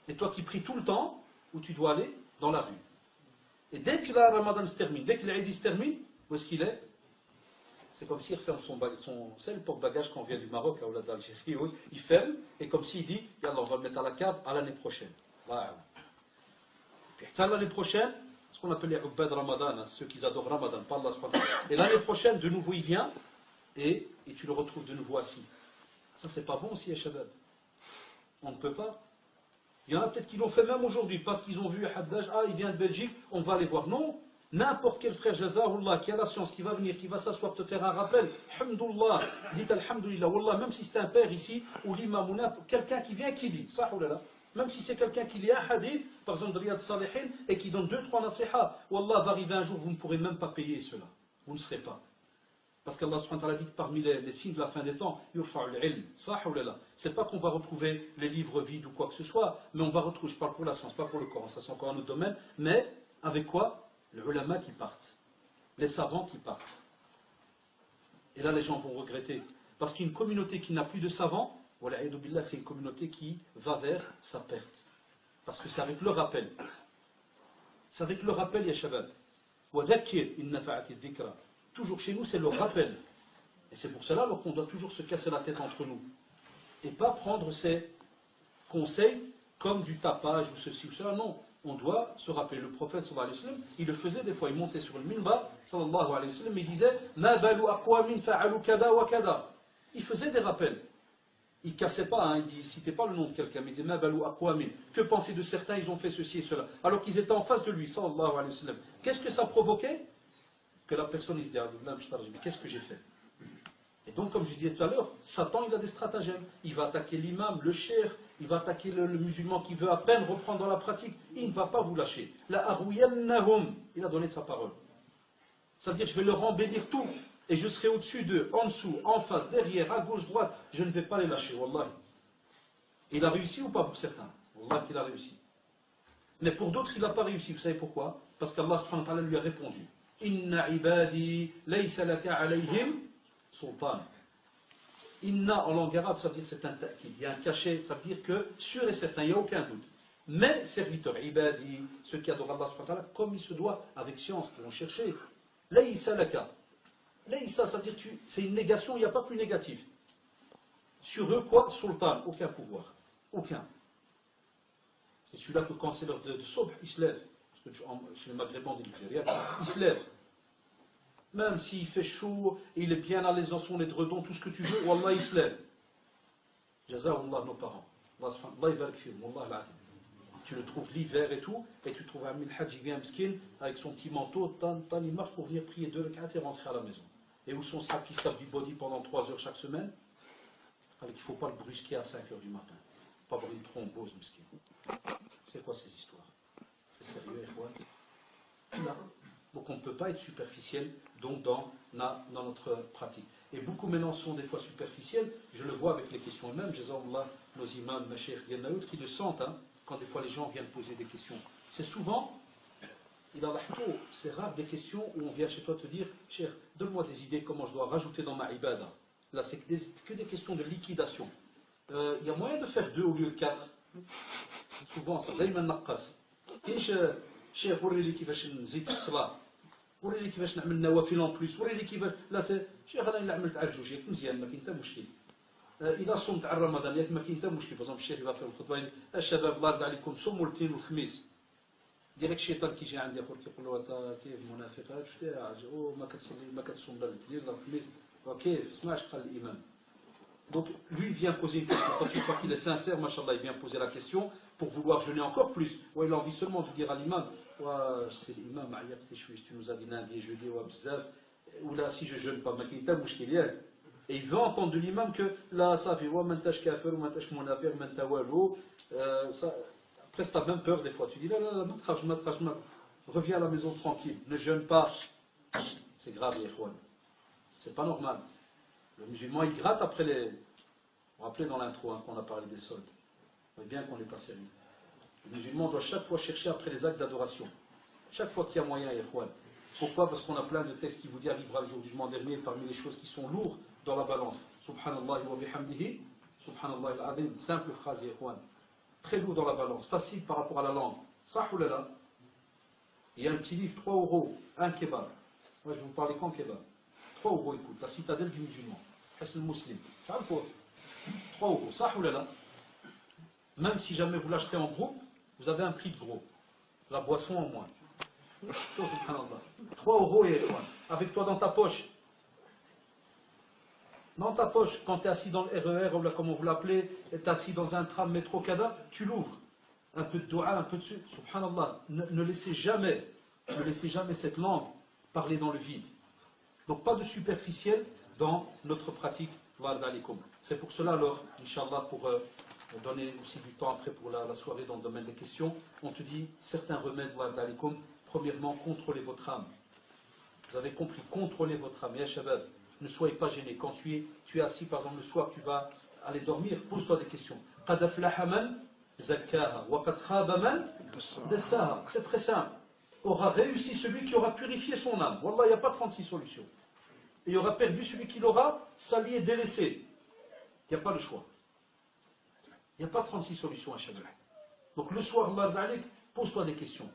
Et toi qui pries tout le temps, où tu dois aller? Dans la rue. Et dès que la Ramadan se termine, dès que l'Aïd se termine, où est-ce qu'il est? C'est comme s'il referme c'est le porte-bagages quand on vient du Maroc, là, ou là d'Algérie, oui, il ferme, et comme s'il dit, on va le mettre à la cave à l'année prochaine. Voilà. Puis l'année prochaine, ce qu'on appelle les Ubbad Ramadan, hein, ceux qui adorent Ramadan, pas Allah subhanahu wa ta'ala. Et l'année prochaine, de nouveau, il vient, et tu le retrouves de nouveau assis. Ça, c'est pas bon aussi, Shabab. On ne peut pas. Il y en a peut-être qui l'ont fait même aujourd'hui, parce qu'ils ont vu Haddaj, il vient de Belgique, on va aller voir. Non. N'importe quel frère Jazahullah qui a la science, qui va venir, qui va s'asseoir te faire un rappel, Alhamdulillah, dites Alhamdulillah, Wallah, même si c'est un père ici, ou l'imam, ou quelqu'un qui vient qui dit, ça, même si c'est quelqu'un qui lit un hadith, par exemple de Riyad Salihin, et qui donne 2-3 nasiha, Wallah, va arriver un jour, vous ne pourrez même pas payer cela. Vous ne serez pas. Parce qu'Allah subhanahu wa ta'ala dit que parmi les signes de la fin des temps, yurfa'ul ilm, c'est pas qu'on va retrouver les livres vides ou quoi que ce soit, mais on va retrouver, je parle pour la science, pas pour le Coran, ça c'est encore un autre domaine, mais avec quoi? Les ulama qui partent, les savants qui partent. Et là, les gens vont regretter. Parce qu'une communauté qui n'a plus de savants, c'est une communauté qui va vers sa perte. Parce que c'est avec le rappel. C'est avec le rappel, ya shabab. Toujours chez nous, c'est le rappel. Et c'est pour cela qu'on doit toujours se casser la tête entre nous. Et pas prendre ces conseils comme du tapage ou ceci ou cela. Non. On doit se rappeler, le prophète sallallahu alayhi wa sallam, il le faisait des fois, il montait sur le minbar, sallallahu alayhi wa sallam, il disait Ma balu aqwamin fa'alu kada wa kada. Il faisait des rappels. Il ne cassait pas, hein, il ne citait pas le nom de quelqu'un, mais il disait Ma balu aqwamin. Que penser de certains, ils ont fait ceci et cela. Alors qu'ils étaient en face de lui, sallallahu alayhi wa sallam. Qu'est-ce que ça provoquait? Que la personne, il se dit mais qu'est-ce que j'ai fait? Et donc, comme je disais tout à l'heure, Satan, il a des stratagèmes. Il va attaquer l'imam, le cheikh, il va attaquer le musulman qui veut à peine reprendre dans la pratique. Il ne va pas vous lâcher. La arwiyannahum, il a donné sa parole. Ça veut dire, je vais leur embellir tout. Et je serai au-dessus d'eux, en dessous, en face, derrière, à gauche, droite. Je ne vais pas les lâcher, wallahi. Il a réussi ou pas pour certains? Wallah qu'il a réussi. Mais pour d'autres, il n'a pas réussi. Vous savez pourquoi? Parce qu'Allah subhanahu wa ta'ala lui a répondu. Inna ibadi laysa laka alayhim sultan. Inna en langue arabe, ça veut dire c'est un ta'kid. Il y a un cachet, ça veut dire que sûr et certain, il n'y a aucun doute. Mais serviteurs, ibadi, ceux qui adorent Allah subhanahu wa ta'ala, comme il se doit, avec science, qui vont chercher. Laysa laka. Laysa, ça veut dire c'est une négation, il n'y a pas plus négatif. Sur eux, quoi? Sultan, aucun pouvoir. Aucun. C'est celui-là que quand c'est l'heure de Sobh, il se lève. Parce que chez les Maghrébins, des Nigériens, il se lève. Même s'il fait chaud, et il est bien à l'aise dans son édredon, tout ce que tu veux, Wallah, il se lève. Jazahullah, nos parents. Allah barak fihim, Wallah l'azim. Tu le trouves l'hiver et tout, et tu trouves un milhaj, il vient miskin, avec son petit manteau, il marche pour venir prier 2 rak'at et rentrer à la maison. Et où son sac qui se lave du body pendant 3 heures chaque semaine, alors qu'il ne faut pas le brusquer à 5 heures du matin. Pas avoir une thrombose, miskin. C'est quoi ces histoires? C'est sérieux, Ikhwan? Donc on ne peut pas être superficiel donc dans notre pratique. Et beaucoup maintenant sont des fois superficiels. Je le vois avec les questions elles-mêmes. Jazallah, nos imams, mes chers, il y en a d'autres qui le sentent quand des fois les gens viennent poser des questions. C'est souvent, c'est rare des questions où on vient chez toi te dire, cher, donne-moi des idées comment je dois rajouter dans ma ibada. Là, c'est que des questions de liquidation. Il y a moyen de faire 2 au lieu de 4. Souvent, ça دايما نقص. كاينش شيخ وريني كيفاش نزيد في الصلاة. وريني كيفاش نعمل نوافل اون بليس. وريني كيفاش لا سي شيخ انا الا عملت على الجوج ياك مزيان ما كاين حتى مشكل. اذا صمت على رمضان ياك ما كاين حتى مشكل. باغ الشيخ يبغى في الخطبه الشباب الله يرضى عليكم صوموا الاثنين والخميس. ديالك الشيطان كيجي عندي اخر كيقول له انت كيف منافق شفتي ما كتصلي ما كتصوم لا الاثنين لا الخميس وكيف اسمعش قال الامام. Donc, lui vient poser une question. Quand tu crois qu'il est sincère, machallah, il vient poser la question pour vouloir jeûner encore plus. Ou il a envie seulement de dire à l'imam, c'est l'imam, tu nous as dit lundi et jeudi, ou là, si je ne jeûne pas, et il veut entendre de l'imam que là, ça fait, après, tu as même peur des fois. Tu dis, là, reviens à la maison tranquille, ne jeûne pas. C'est grave, Ikhwan. C'est pas normal. Le musulman, il gratte après les... Vous vous rappelez dans l'intro qu'on a parlé des soldes. Vous voyez bien qu'on n'est pas sérieux. Le musulman doit chaque fois chercher après les actes d'adoration. Chaque fois qu'il y a moyen, Ikhwan. Pourquoi? Parce qu'on a plein de textes qui vous disent arrivera le jour du jugement dernier parmi les choses qui sont lourdes dans la balance. Subhanallah wa bihamdihi. Subhanallah al-azim. Simple phrase, Ikhwan. Très lourd dans la balance. Facile par rapport à la langue. Sah ou là. Il y a un petit livre, 3 €, un kebab. Moi, je vais vous parler qu'en kebab. 3 €, écoute, la citadelle du musulman. Hassan Muslim. 3 €, ça ou là. Même si jamais vous l'achetez en groupe, vous avez un prix de gros. La boisson en moins. 3 € et avec toi dans ta poche. Dans ta poche, quand tu es assis dans le RER, ou là, comme on vous l'appelez, tu es assis dans un tram métro Kada, tu l'ouvres. Un peu de dua, un peu de sucre. Subhanallah. Ne laissez jamais cette langue parler dans le vide. Donc pas de superficiel dans notre pratique. C'est pour cela alors, Inch'Allah, pour donner aussi du temps après pour la soirée dans le domaine des questions, on te dit certains remèdes, premièrement, contrôlez votre âme. Vous avez compris, contrôlez votre âme. Ya Shabab, ne soyez pas gênés. Quand tu es assis, par exemple, le soir, tu vas aller dormir, pose-toi des questions. C'est très simple. Aura réussi celui qui aura purifié son âme. Wallah, il n'y a pas 36 solutions. Et il aura perdu celui qui l'aura sali et délaissé. Il n'y a pas le choix. Il n'y a pas 36 solutions à Shabbat. Donc le soir, pose-toi des questions.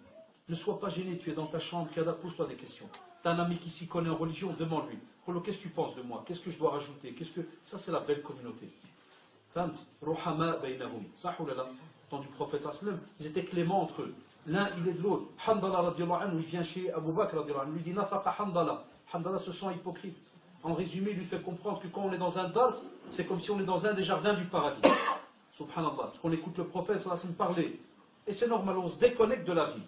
Ne sois pas gêné, tu es dans ta chambre, pose-toi des questions. Tu as un ami qui s'y connaît en religion, demande-lui. Qu'est-ce que tu penses de moi? Qu'est-ce que je dois rajouter? Ça, c'est la belle communauté. Ruhama baynahum. Ça, temps du prophète, ils étaient cléments entre eux. L'un, il est de l'autre. Hamdallah radiallahu anhu, il vient chez Abu Bakr radiallahu anhu, il lui dit Nafaqa Hamdallah. Hamdallah se sent hypocrite. En résumé, il lui fait comprendre que quand on est dans un dars, c'est comme si on est dans un des jardins du paradis. Subhanallah. Parce qu'on écoute le prophète, ça va se parler. Et c'est normal, on se déconnecte de la vie.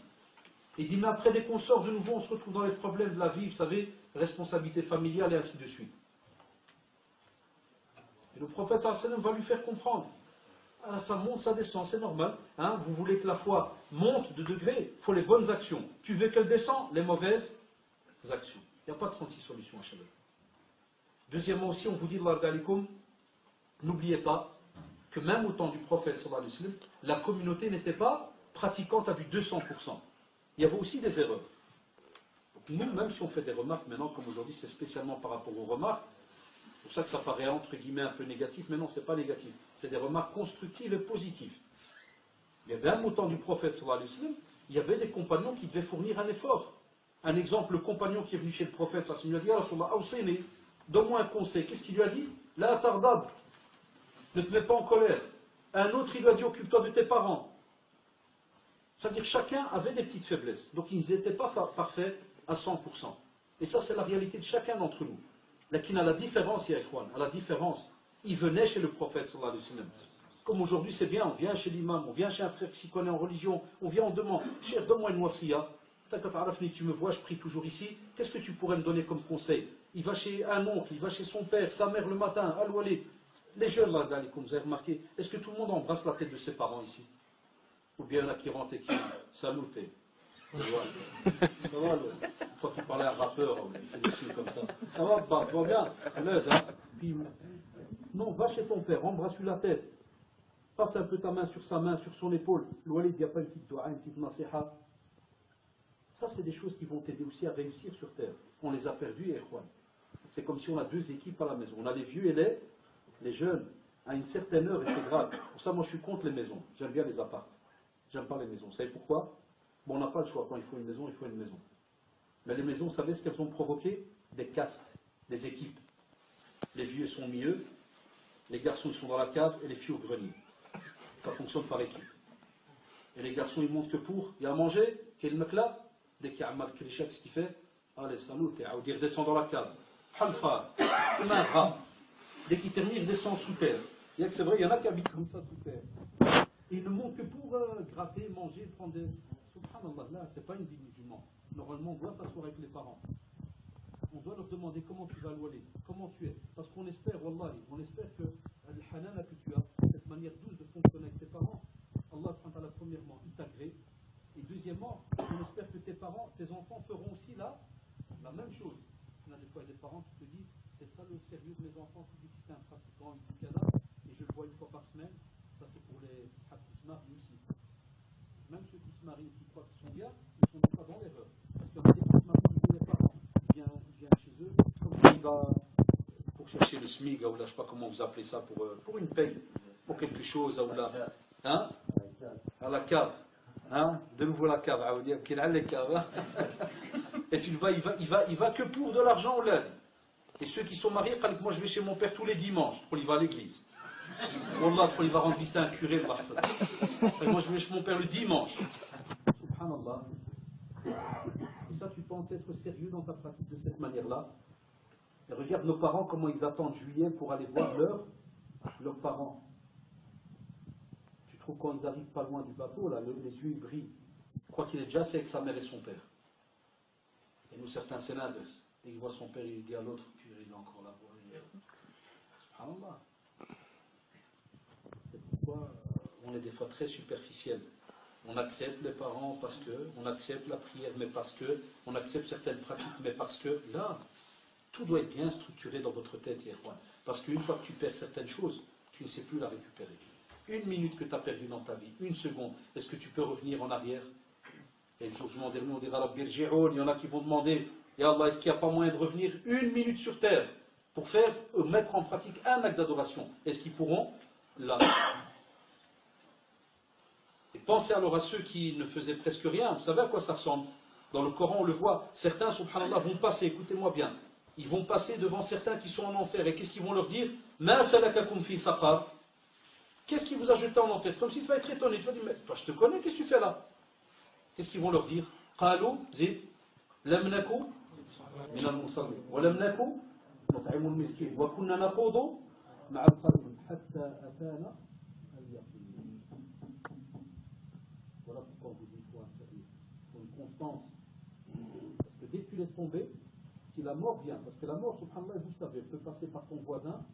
Il dit, mais après, dès qu'on sort de nouveau, on se retrouve dans les problèmes de la vie, vous savez, responsabilité familiale et ainsi de suite. Et le prophète sallallahu alayhi wa sallam va lui faire comprendre. Alors ça monte, ça descend, c'est normal. Hein, vous voulez que la foi monte de degré, il faut les bonnes actions. Tu veux qu'elle descende, les mauvaises actions. Il n'y a pas 36 solutions à chaque fois. Deuxièmement aussi, on vous dit, n'oubliez pas que même au temps du prophète sallallahu alayhi wa sallam, la communauté n'était pas pratiquante à du 200%. Il y avait aussi des erreurs. Donc nous, même si on fait des remarques maintenant, comme aujourd'hui, c'est spécialement par rapport aux remarques, c'est pour ça que ça paraît entre guillemets un peu négatif, mais non, ce n'est pas négatif. C'est des remarques constructives et positives. Il y avait même au temps du prophète sallallahu alayhi wa sallam, il y avait des compagnons qui devaient fournir un effort. Un exemple, le compagnon qui est venu chez le prophète sallallahu alayhi wa sallam, lui a dit, ah Rasulullah, donne-moi un conseil. Qu'est-ce qu'il lui a dit? La tardab, ne te mets pas en colère. Un autre, il lui a dit, occupe-toi de tes parents. C'est-à-dire que chacun avait des petites faiblesses. Donc ils n'étaient pas parfaits à 100%. Et ça, c'est la réalité de chacun d'entre nous. Lakin à la différence, ya ikhwan, à la différence, il venait chez le prophète sallallahu alayhi wa sallam. Comme aujourd'hui, c'est bien, on vient chez l'imam, on vient chez un frère qui s'y connaît en religion, on vient, on demande, cher, donne-moi une wasiya. Tu me vois, je prie toujours ici, qu'est-ce que tu pourrais me donner comme conseil? Il va chez un oncle, il va chez son père, sa mère le matin, al-Walid. Les jeunes là, comme vous avez remarqué, est-ce que tout le monde embrasse la tête de ses parents ici? Ou bien il y en a qui rentrent et qui salutent. Ça va, une fois qu'il parlait à un rappeur, il fait des signes comme ça. Ça va, bah, tu vas bien? À l'aise, hein? Puis, non, va chez ton père, embrasse-lui la tête. Passe un peu ta main sur sa main, sur son épaule. L'Oualid, il n'y a pas une petite doua, une petite nasiha. Ça, c'est des choses qui vont t'aider aussi à réussir sur terre. On les a perdus, et c'est comme si on a deux équipes à la maison. On a les vieux et les jeunes. À une certaine heure, et c'est grave. Pour ça, moi, je suis contre les maisons. J'aime bien les apparts. J'aime pas les maisons. Vous savez pourquoi? Bon, on n'a pas le choix. Quand il faut une maison, il faut une maison. Mais les maisons, vous savez ce qu'elles ont provoqué? Des castes, des équipes. Les vieux sont au milieu, les garçons sont dans la cave et les filles au grenier. Ça fonctionne par équipe. Et les garçons, ils montent que pour. Il y a à manger, quel mec là? Dès qu'il y a un mal Krisha, qu'est-ce qu'il fait? Allez, salut, il redescend dans la cave. Halfa, dès qu'il termine, il redescend sous terre. Il y a que c'est vrai, il y en a qui habitent comme ça sous terre. Et ils ne montent que pour gratter, manger, prendre des. Subhanallah, là, c'est pas une vie musulmane. Normalement, on doit s'asseoir avec les parents. On doit leur demander comment tu vas louer, comment tu es. Parce qu'on espère, wallahi, on espère que le hanana que tu as, cette manière douce de fonctionner avec tes parents, Allah, premièrement, il t'agrée. Et deuxièmement, on espère que tes parents, tes enfants feront aussi là la même chose. Il y a des fois des parents qui te disent, c'est ça le sérieux de mes enfants, tu dis que c'est un pratiquant, il dit qu'il y a là, et je le vois une fois par semaine. Ça, c'est pour les sahabs qui se marient aussi. Même ceux qui se marient et qui croient qu'ils sont bien, ils sont pas dans l'erreur. Parce qu'il y en a des qui se marient avec les parents. Il vient chez eux, comme il va pour chercher le SMIG, ou là, je ne sais pas comment vous appelez ça, pour une paye, pour quelque chose, ou là, hein, à la cave. Hein, de nouveau la cave, et tu le vois, il va que pour de l'argent, là. Et ceux qui sont mariés, moi je vais chez mon père tous les dimanches, pour il va à l'église. Wallah, il va rendre visiter un curé, le marfad. Moi je vais chez mon père le dimanche. Subhanallah. Et ça, tu penses être sérieux dans ta pratique de cette manière-là? Et regarde nos parents, comment ils attendent juillet pour aller voir leurs parents. Tu trouves quand ils arrivent pas loin du bateau, là, les yeux ils brillent. Je crois qu'il est déjà assis avec sa mère et son père. Et nous, certains, c'est l'inverse. Dès qu'il voit son père, il dit à l'autre, il est encore là. Subhanallah. C'est pourquoi on est des fois très superficiels. On accepte les parents parce que, on accepte la prière, mais parce que, on accepte certaines pratiques, mais parce que, là, tout doit être bien structuré dans votre tête, Yerwan. Parce qu'une fois que tu perds certaines choses, tu ne sais plus la récupérer. Une minute que tu as perdue dans ta vie, une seconde, est-ce que tu peux revenir en arrière? Et le jugement dernier, on dira, il y en a qui vont demander, Ya Allah, est-ce qu'il n'y a pas moyen de revenir une minute sur terre pour mettre en pratique un acte d'adoration? Est-ce qu'ils pourront? Là. Et pensez alors à ceux qui ne faisaient presque rien. Vous savez à quoi ça ressemble? Dans le Coran, on le voit. Certains, subhanallah, vont passer, écoutez-moi bien, ils vont passer devant certains qui sont en enfer. Et qu'est-ce qu'ils vont leur dire? Ma salakakum fi saqar. Qu'est-ce qui vous a jeté en enfer? C'est comme si tu vas être étonné. Tu vas dire, mais toi, je te connais, qu'est-ce que tu fais là? Qu'est-ce qu'ils vont leur dire? Qalu zid lam naku min al-musallin wa lam naku nut'imu al-miskin wa kunna naqudu ma'a al-qawm hatta atana al-yaqin. Voilà pourquoi on vous dit qu'il faut un sérieux, il faut une constance. Parce que dès que tu laisses tomber, si la mort vient, parce que la mort, subhanallah, vous savez, elle peut passer par ton voisin,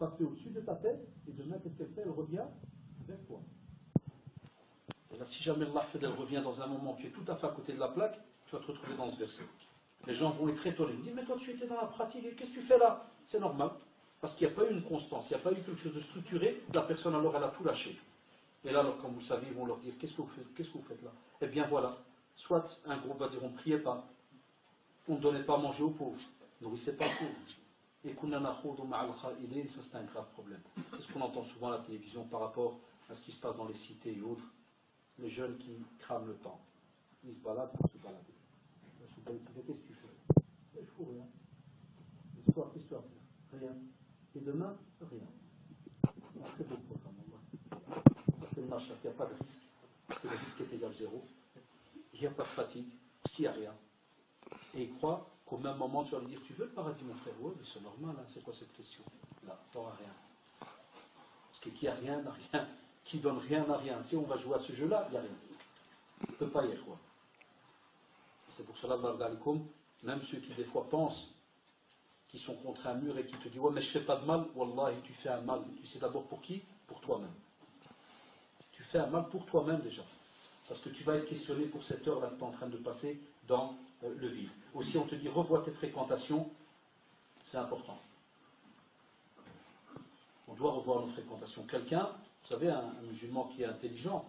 passer au-dessus de ta tête, et demain, qu'est-ce qu'elle fait? Elle revient vers toi. Et là, si jamais Allah fait d'elle revient dans un moment, tu es tout à fait à côté de la plaque, tu vas te retrouver dans ce verset. Les gens vont être étonnés. Ils disent, mais toi tu étais dans la pratique, et qu'est-ce que tu fais là? C'est normal. Parce qu'il n'y a pas eu une constance, il n'y a pas eu quelque chose de structuré, la personne alors elle a tout lâché. Et là, alors, comme vous le savez, ils vont leur dire, qu'est-ce que vous faites là? Eh bien voilà, soit un groupe va dire, on ne priait pas, on ne donnait pas à manger aux pauvres, nourrissait pas aux pauvres. Et ça c'est un grave problème. C'est ce qu'on entend souvent à la télévision par rapport à ce qui se passe dans les cités et autres. Les jeunes qui crament le temps. Ils se baladent pour se balader. Qu'est-ce que tu fais? Je fous rien. L'histoire, qu'est-ce que tu vas faire? Rien. Et demain, rien. Un très beau programme. C'est le machin, il n'y a pas de risque. Parce que le risque est égal à zéro. Il n'y a pas de fatigue. Il n'y a rien. Et il croit qu'au même moment, tu vas lui dire, tu veux le paradis, mon frère? Oui, mais c'est normal, hein. C'est quoi cette question? Là, tu n'auras rien. Parce que qui a rien, n'a rien. Qui donne rien, n'a rien. Si on va jouer à ce jeu-là, il n'y a rien. On ne peut pas y être. C'est pour cela, même ceux qui des fois pensent qu'ils sont contre un mur et qui te disent, ouais, mais je ne fais pas de mal, Wallah, tu fais un mal. Tu sais d'abord pour qui? Pour toi-même. Tu fais un mal pour toi-même déjà. Parce que tu vas être questionné pour cette heure-là que tu es en train de passer dans le vide. Aussi, on te dit, revois tes fréquentations, c'est important. On doit revoir nos fréquentations. Quelqu'un, vous savez, un musulman qui est intelligent,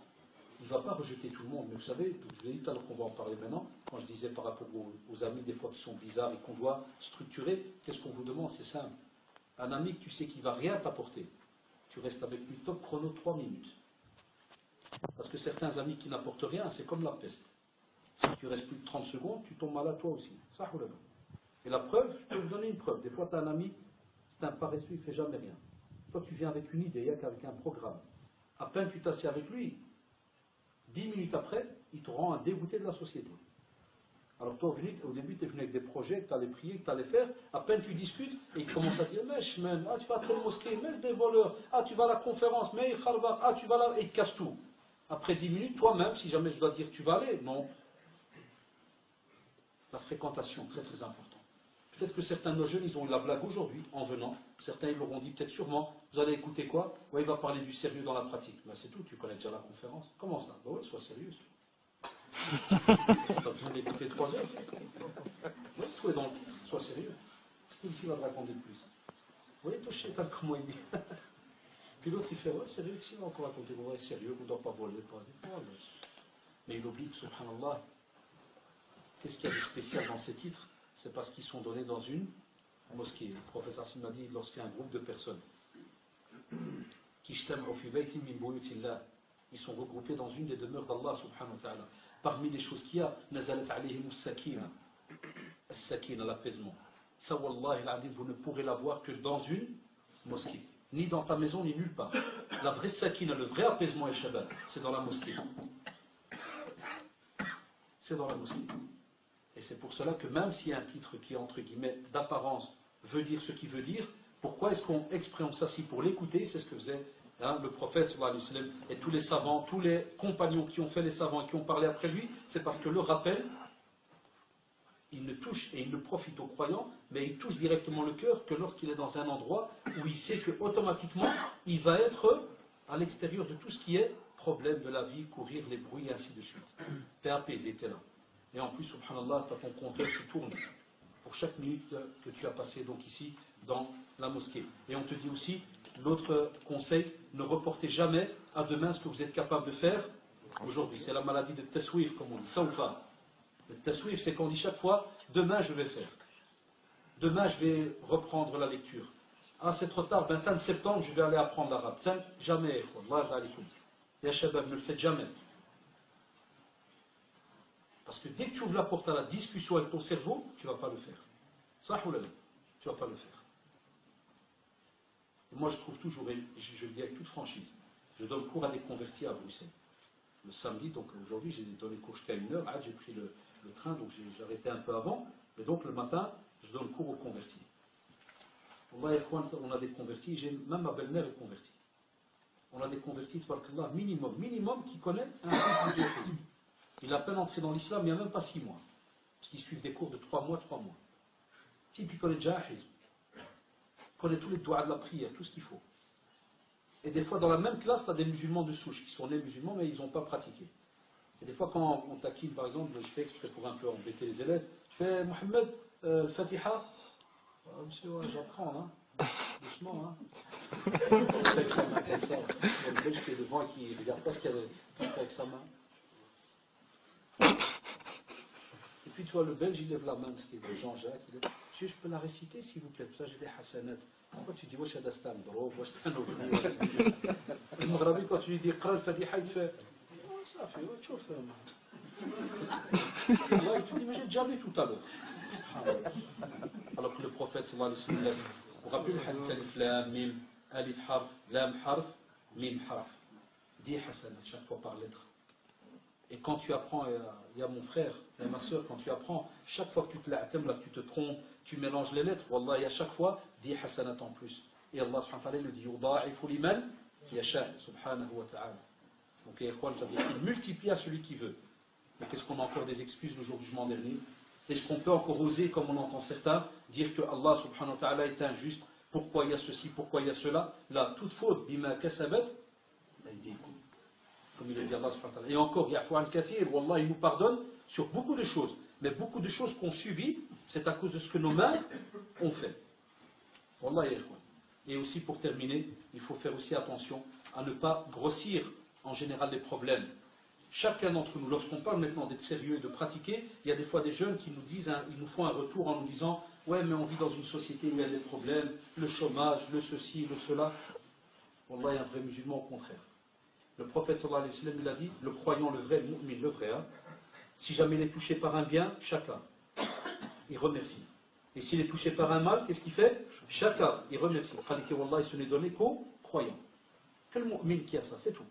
il ne va pas rejeter tout le monde. Mais vous savez, je vous ai dit tout à l'heure qu'on va en parler maintenant, quand je disais par rapport aux amis des fois qui sont bizarres et qu'on doit structurer, qu'est-ce qu'on vous demande? C'est simple. Un ami que tu sais qu'il ne va rien t'apporter, tu restes avec lui top chrono 3 minutes. Parce que certains amis qui n'apportent rien, c'est comme la peste. Si tu restes plus de 30 secondes, tu tombes malade toi aussi. Ça, et la preuve, je peux vous donner une preuve. Des fois, tu as un ami, c'est un paresseux, il ne fait jamais rien. Toi, tu viens avec une idée, il n'y a qu'avec un programme. À peine tu t'assieds avec lui, 10 minutes après, il te rend un dégoûté de la société. Alors toi, au début, tu es venu avec des projets que tu allais prier, que tu allais faire. À peine tu discutes, et il commence à dire, mais tu vas à telle mosquée, mais c'est des voleurs. Ah, tu vas à la conférence, mais tu vas là, et il te casse tout. Après 10 minutes, toi-même, si jamais je dois dire, tu vas aller, non. La fréquentation, très très important. Peut-être que certains de nos jeunes, ils ont eu la blague aujourd'hui, en venant. Certains, ils l'auront dit peut-être sûrement. Vous allez écouter quoi? Ouais, il va parler du sérieux dans la pratique. Ben, c'est tout, tu connais déjà la conférence. Comment ça? Ben ouais, sois sérieux. Tu as besoin d'écouter 3 heures. Oui, tout est dans le titre, sois sérieux. Ici, il va te raconter plus. Vous voyez, touché, t'as comment il dit. Puis l'autre, il fait, ouais, sérieux, ici, il va encore raconter. Ouais, sérieux, on ne doit pas voler. Mais il oublie que, subhanallah, qu'est-ce qu'il y a de spécial dans ces titres? C'est parce qu'ils sont donnés dans une mosquée. Le professeur Hassim m'a dit, lorsqu'il y a un groupe de personnes qui ils sont regroupés dans une des demeures d'Allah subhanahu wa ta'ala. Parmi les choses qu'il y a, nazalat alayhim as-sakina, as-sakina, l'apaisement. Ça, wallahi al-adim, vous ne pourrez l'avoir que dans une mosquée. Ni dans ta maison, ni nulle part. La vraie sakina, le vrai apaisement et shabbat, c'est dans la mosquée. C'est dans la mosquée. Et c'est pour cela que même s'il y a un titre qui, entre guillemets, d'apparence, veut dire ce qu'il veut dire, pourquoi est-ce qu'on exprime, on s'assit pour l'écouter? C'est ce que faisait le prophète sallallahu alayhi wa sallam, et tous les savants, tous les compagnons qui ont fait les savants et qui ont parlé après lui, c'est parce que le rappel, il ne touche et il ne profite aux croyants, mais il touche directement le cœur que lorsqu'il est dans un endroit où il sait que automatiquement il va être à l'extérieur de tout ce qui est problème de la vie, courir, les bruits et ainsi de suite. T'es apaisé, t'es là. Et en plus, subhanallah, tu as ton compteur qui tourne pour chaque minute que tu as passé donc ici dans la mosquée. Et on te dit aussi, l'autre conseil, ne reportez jamais à demain ce que vous êtes capable de faire aujourd'hui. C'est la maladie de taswif, comme on dit, sawfa. Le taswif, c'est qu'on dit chaque fois, demain je vais faire. Demain je vais reprendre la lecture. Ah, c'est trop tard, 21 septembre, je vais aller apprendre l'arabe. Jamais, wallah alaikum. Ya shabab, ne le faites jamais. Parce que dès que tu ouvres la porte à la discussion avec ton cerveau, tu ne vas pas le faire. Ça ou là, tu ne vas pas le faire. Et moi, je trouve toujours, et je le dis avec toute franchise, je donne cours à des convertis à Bruxelles. Le samedi, donc aujourd'hui, j'ai donné cours jusqu'à 1h, j'ai pris le train, donc j'ai arrêté un peu avant, et donc le matin, je donne cours aux convertis. On a des convertis, même ma belle-mère est convertie. On a des convertis, tabarakallah, minimum qui connaît un peu de Jésus. Il a à peine entré dans l'islam, il n'y a même pas 6 mois. Parce qu'ils suivent des cours de 3 mois. Type, il connaît déjà un hizb. connaît tous les doigts de la prière, tout ce qu'il faut. Et des fois, dans la même classe, tu as des musulmans de souche qui sont nés musulmans, mais ils n'ont pas pratiqué. Et des fois, quand on taquine, par exemple, je fais exprès pour un peu embêter les élèves, je fais Mohamed, le Fatiha. Oh, monsieur, ouais, j'apprends, hein. Doucement, hein. Il fait avec sa main comme ça. Il y a le Belge qui est devant et qui ne regarde pas ce qu'il y a il fait avec sa main. Et puis, tu vois, le Belge, il lève la main, parce qu'il est Jean-Jacques. Il dit, monsieur, je peux la réciter, s'il vous plaît. Pour ça, j'ai des hasanat. Pourquoi tu dis, wesh, hada c'est un drôle, wesh, c'est un ouvrier. Le Maghrabi, quand tu lui dis, Qra al-Fatiha, il te fait, oh, ça fait, ouais, tu fais, là, il te dit, mais j'ai déjà lu tout à l'heure. Alors que le prophète, sallallahu alayhi wa sallam, vous vous rappelez le hadith alif lam mim, alif harf, lam harf, mim harf. 10 hasanat chaque fois par lettre. Et quand tu apprends, il y a mon frère, il y a ma soeur, quand tu apprends, chaque fois que tu te la'akam, là, que tu te trompes, tu mélanges les lettres, wallah, il y a chaque fois 10 hasanat en plus. Et Allah subhanahu wa ta'ala le dit, yuda'ifu liman yasha, subhanahu wa ta'ala. Donc, ça veut dire qu'il multiplie à celui qui veut. Mais qu'est-ce qu'on a encore des excuses le jour du jugement dernier? Est-ce qu'on peut encore oser, comme on entend certains, dire que Allah subhanahu wa ta'ala est injuste? Pourquoi il y a ceci, pourquoi il y a cela? Là, toute faute, bima kasabat, comme il le dit Allah subhanahu wa ta'ala. Et encore, ya'fu an kathir, wallah, il nous pardonne sur beaucoup de choses. Mais beaucoup de choses qu'on subit, c'est à cause de ce que nos mains ont fait. Wallah, et aussi pour terminer, il faut faire aussi attention à ne pas grossir en général les problèmes. Chacun d'entre nous, lorsqu'on parle maintenant d'être sérieux et de pratiquer, il y a des fois des jeunes qui nous disent, ils nous font un retour en nous disant « Ouais, mais on vit dans une société où il y a des problèmes, le chômage, le ceci, le cela. » Wallah, il y a un vrai musulman au contraire. Le prophète sallallahu alayhi wa sallam, il a dit, le croyant, le vrai, le mu'min, le vrai, hein, si jamais il est touché par un bien, chacun, il remercie. Et s'il est touché par un mal, qu'est-ce qu'il fait? Chacun, il remercie. Wallah, il se n'est donné qu'aux croyants. Quel mu'min qui a ça, c'est tout.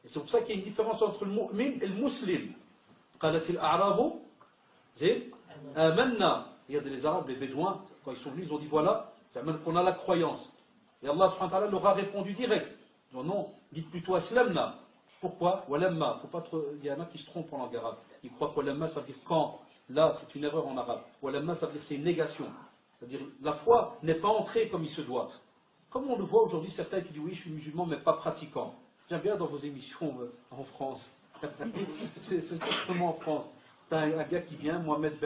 Et c'est pour ça qu'il y a une différence entre le mu'min et le muslim. Qalatil a'rabu, c'est amanna. Il y a des arabes, les bédouins, quand ils sont venus, ils ont dit voilà, on a la croyance. Et Allah subhanahu wa ta'ala leur a répondu direct. Ils ont dit non, dites plutôt aslamna. Pourquoi? Walamma. Faut pas trop, il y en a qui se trompent en langue arabe. Ils croient que walamma, ça veut dire quand. Là, c'est une erreur en arabe. Walamma, ça veut dire c'est une négation. C'est-à-dire la foi n'est pas entrée comme il se doit. Comme on le voit aujourd'hui, certains qui disent oui, je suis musulman, mais pas pratiquant. J'aime bien dans vos émissions en France. C'est seulement en France. Tu as un gars qui vient, Mohamed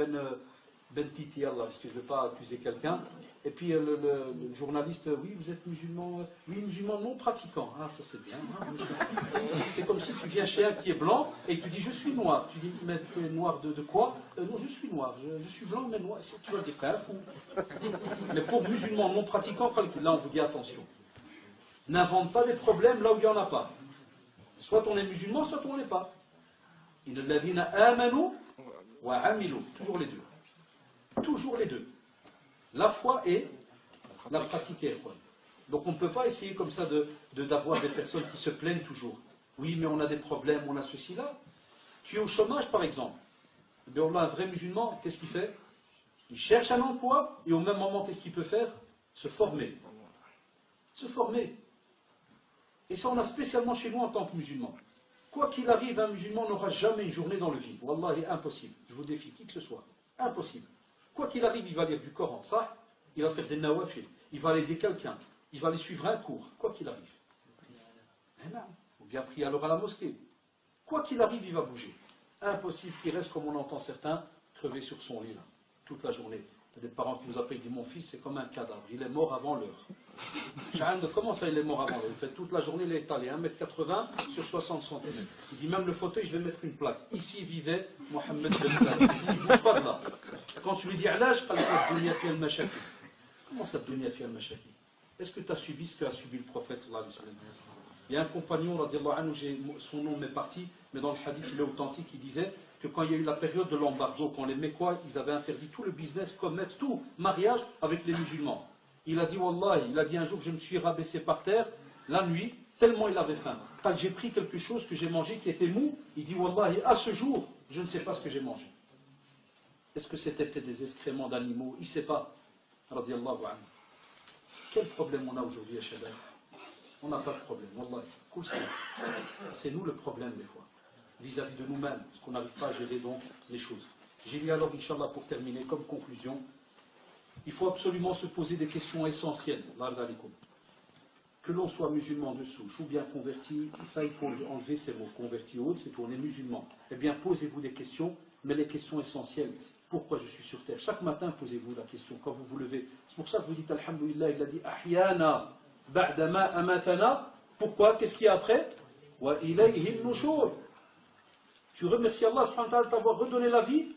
Ben Titi, Allah, parce que je ne veux pas accuser quelqu'un. Et puis le journaliste, oui, vous êtes musulman, oui, musulman non pratiquant. Ah, ça c'est bien. Hein, c'est comme si tu viens chez un qui est blanc et tu dis je suis noir. Tu dis mais tu es noir de quoi? Non, je suis noir. Je suis blanc mais noir. Tu vas dire frère fou. Mais pour musulman non pratiquant, là on vous dit attention. N'invente pas des problèmes là où il n'y en a pas. Soit on est musulman, soit on ne l'est pas. Inna alladhina amanu wa amilu. Toujours les deux. Toujours les deux. La foi et la pratiquer. Donc on ne peut pas essayer comme ça d'avoir des personnes qui se plaignent toujours. Oui, mais on a des problèmes, on a ceci là. Tu es au chômage par exemple. Eh bien, on a un vrai musulman, qu'est-ce qu'il fait? Il cherche un emploi et au même moment, qu'est-ce qu'il peut faire? Se former. Se former. Et ça, on a spécialement chez nous en tant que musulmans. Quoi qu'il arrive, un musulman n'aura jamais une journée dans le vide. Wallah, c'est impossible. Je vous défie, qui que ce soit. Impossible. Quoi qu'il arrive, il va lire du Coran, ça, il va faire des nawafil, il va aller aider quelqu'un, il va aller suivre un cours, quoi qu'il arrive. Ou bien prier alors à la mosquée. Quoi qu'il arrive, il va bouger. Impossible qu'il reste, comme on entend certains, crever sur son lit, là, toute la journée. Il y a des parents qui nous appellent, ils disent, mon fils, c'est comme un cadavre, il est mort avant l'heure. Comment ça, il est mort avant l'heure? Il fait toute la journée, il est étalé, 1m80 sur 60 cm. Il dit, même le fauteuil, je vais mettre une plaque. Ici vivait Mohamed Ben Tati. Il ne bouge pas de là. Quand tu lui dis, l'âge, comment ça, dunya fi al-mashaki? Est-ce que tu as subi ce qu'a subi le prophète sallallahu alayhi wa sallam? Il y a un compagnon, radiallahu anhu, son nom m'est parti, mais dans le hadith, il est authentique, il disait que quand il y a eu la période de l'embargo, quand les Mécois, ils avaient interdit tout le business, commerce, tout, mariage avec les musulmans. Il a dit, Wallah, il a dit un jour, je me suis rabaissé par terre, la nuit, tellement il avait faim. Quand j'ai pris quelque chose que j'ai mangé qui était mou, il dit, Wallah, à ce jour, je ne sais pas ce que j'ai mangé. Est-ce que c'était peut-être des excréments d'animaux? Il ne sait pas. Radiallahu anhu. Quel problème on a aujourd'hui à Shabbat? On n'a pas de problème, Wallah. C'est nous le problème des fois, vis-à-vis de nous-mêmes, parce qu'on n'arrive pas à gérer donc les choses. J'ai lu alors, Inch'Allah, pour terminer, comme conclusion, Il faut absolument se poser des questions essentielles. Que l'on soit musulman de souche ou bien converti, ça il faut enlever ces mots, converti ou autre, c'est qu'on est musulman. Eh bien posez-vous des questions, mais les questions essentielles. Pourquoi je suis sur terre? Chaque matin posez-vous la question quand vous vous levez. C'est pour ça que vous dites Alhamdulillah, il a dit Ahyana ba'dama amatana. Pourquoi? Qu'est-ce qu'il y a après? Wa ilayhi al-nushur. Tu remercies Allah subhanahu wa ta'ala de t'avoir redonné la vie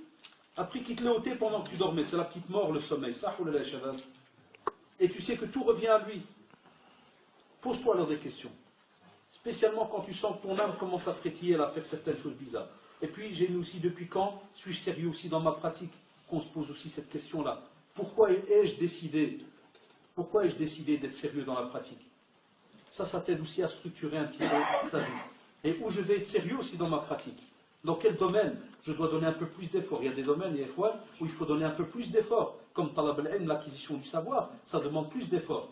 après qu'il te l'ait ôté pendant que tu dormais. C'est la petite mort, le sommeil. Et tu sais que tout revient à lui. Pose-toi alors des questions. Spécialement quand tu sens que ton âme commence à frétiller, à faire certaines choses bizarres. Et puis j'ai mis aussi depuis quand suis-je sérieux aussi dans ma pratique? Qu'on se pose aussi cette question-là. Pourquoi ai-je décidé d'être sérieux dans la pratique? Ça t'aide aussi à structurer un petit peu ta vie. Et où je vais être sérieux aussi dans ma pratique? Dans quel domaine je dois donner un peu plus d'efforts? Il y a des domaines, où il faut donner un peu plus d'efforts. Comme talab al-ilm, l'acquisition du savoir, ça demande plus d'efforts.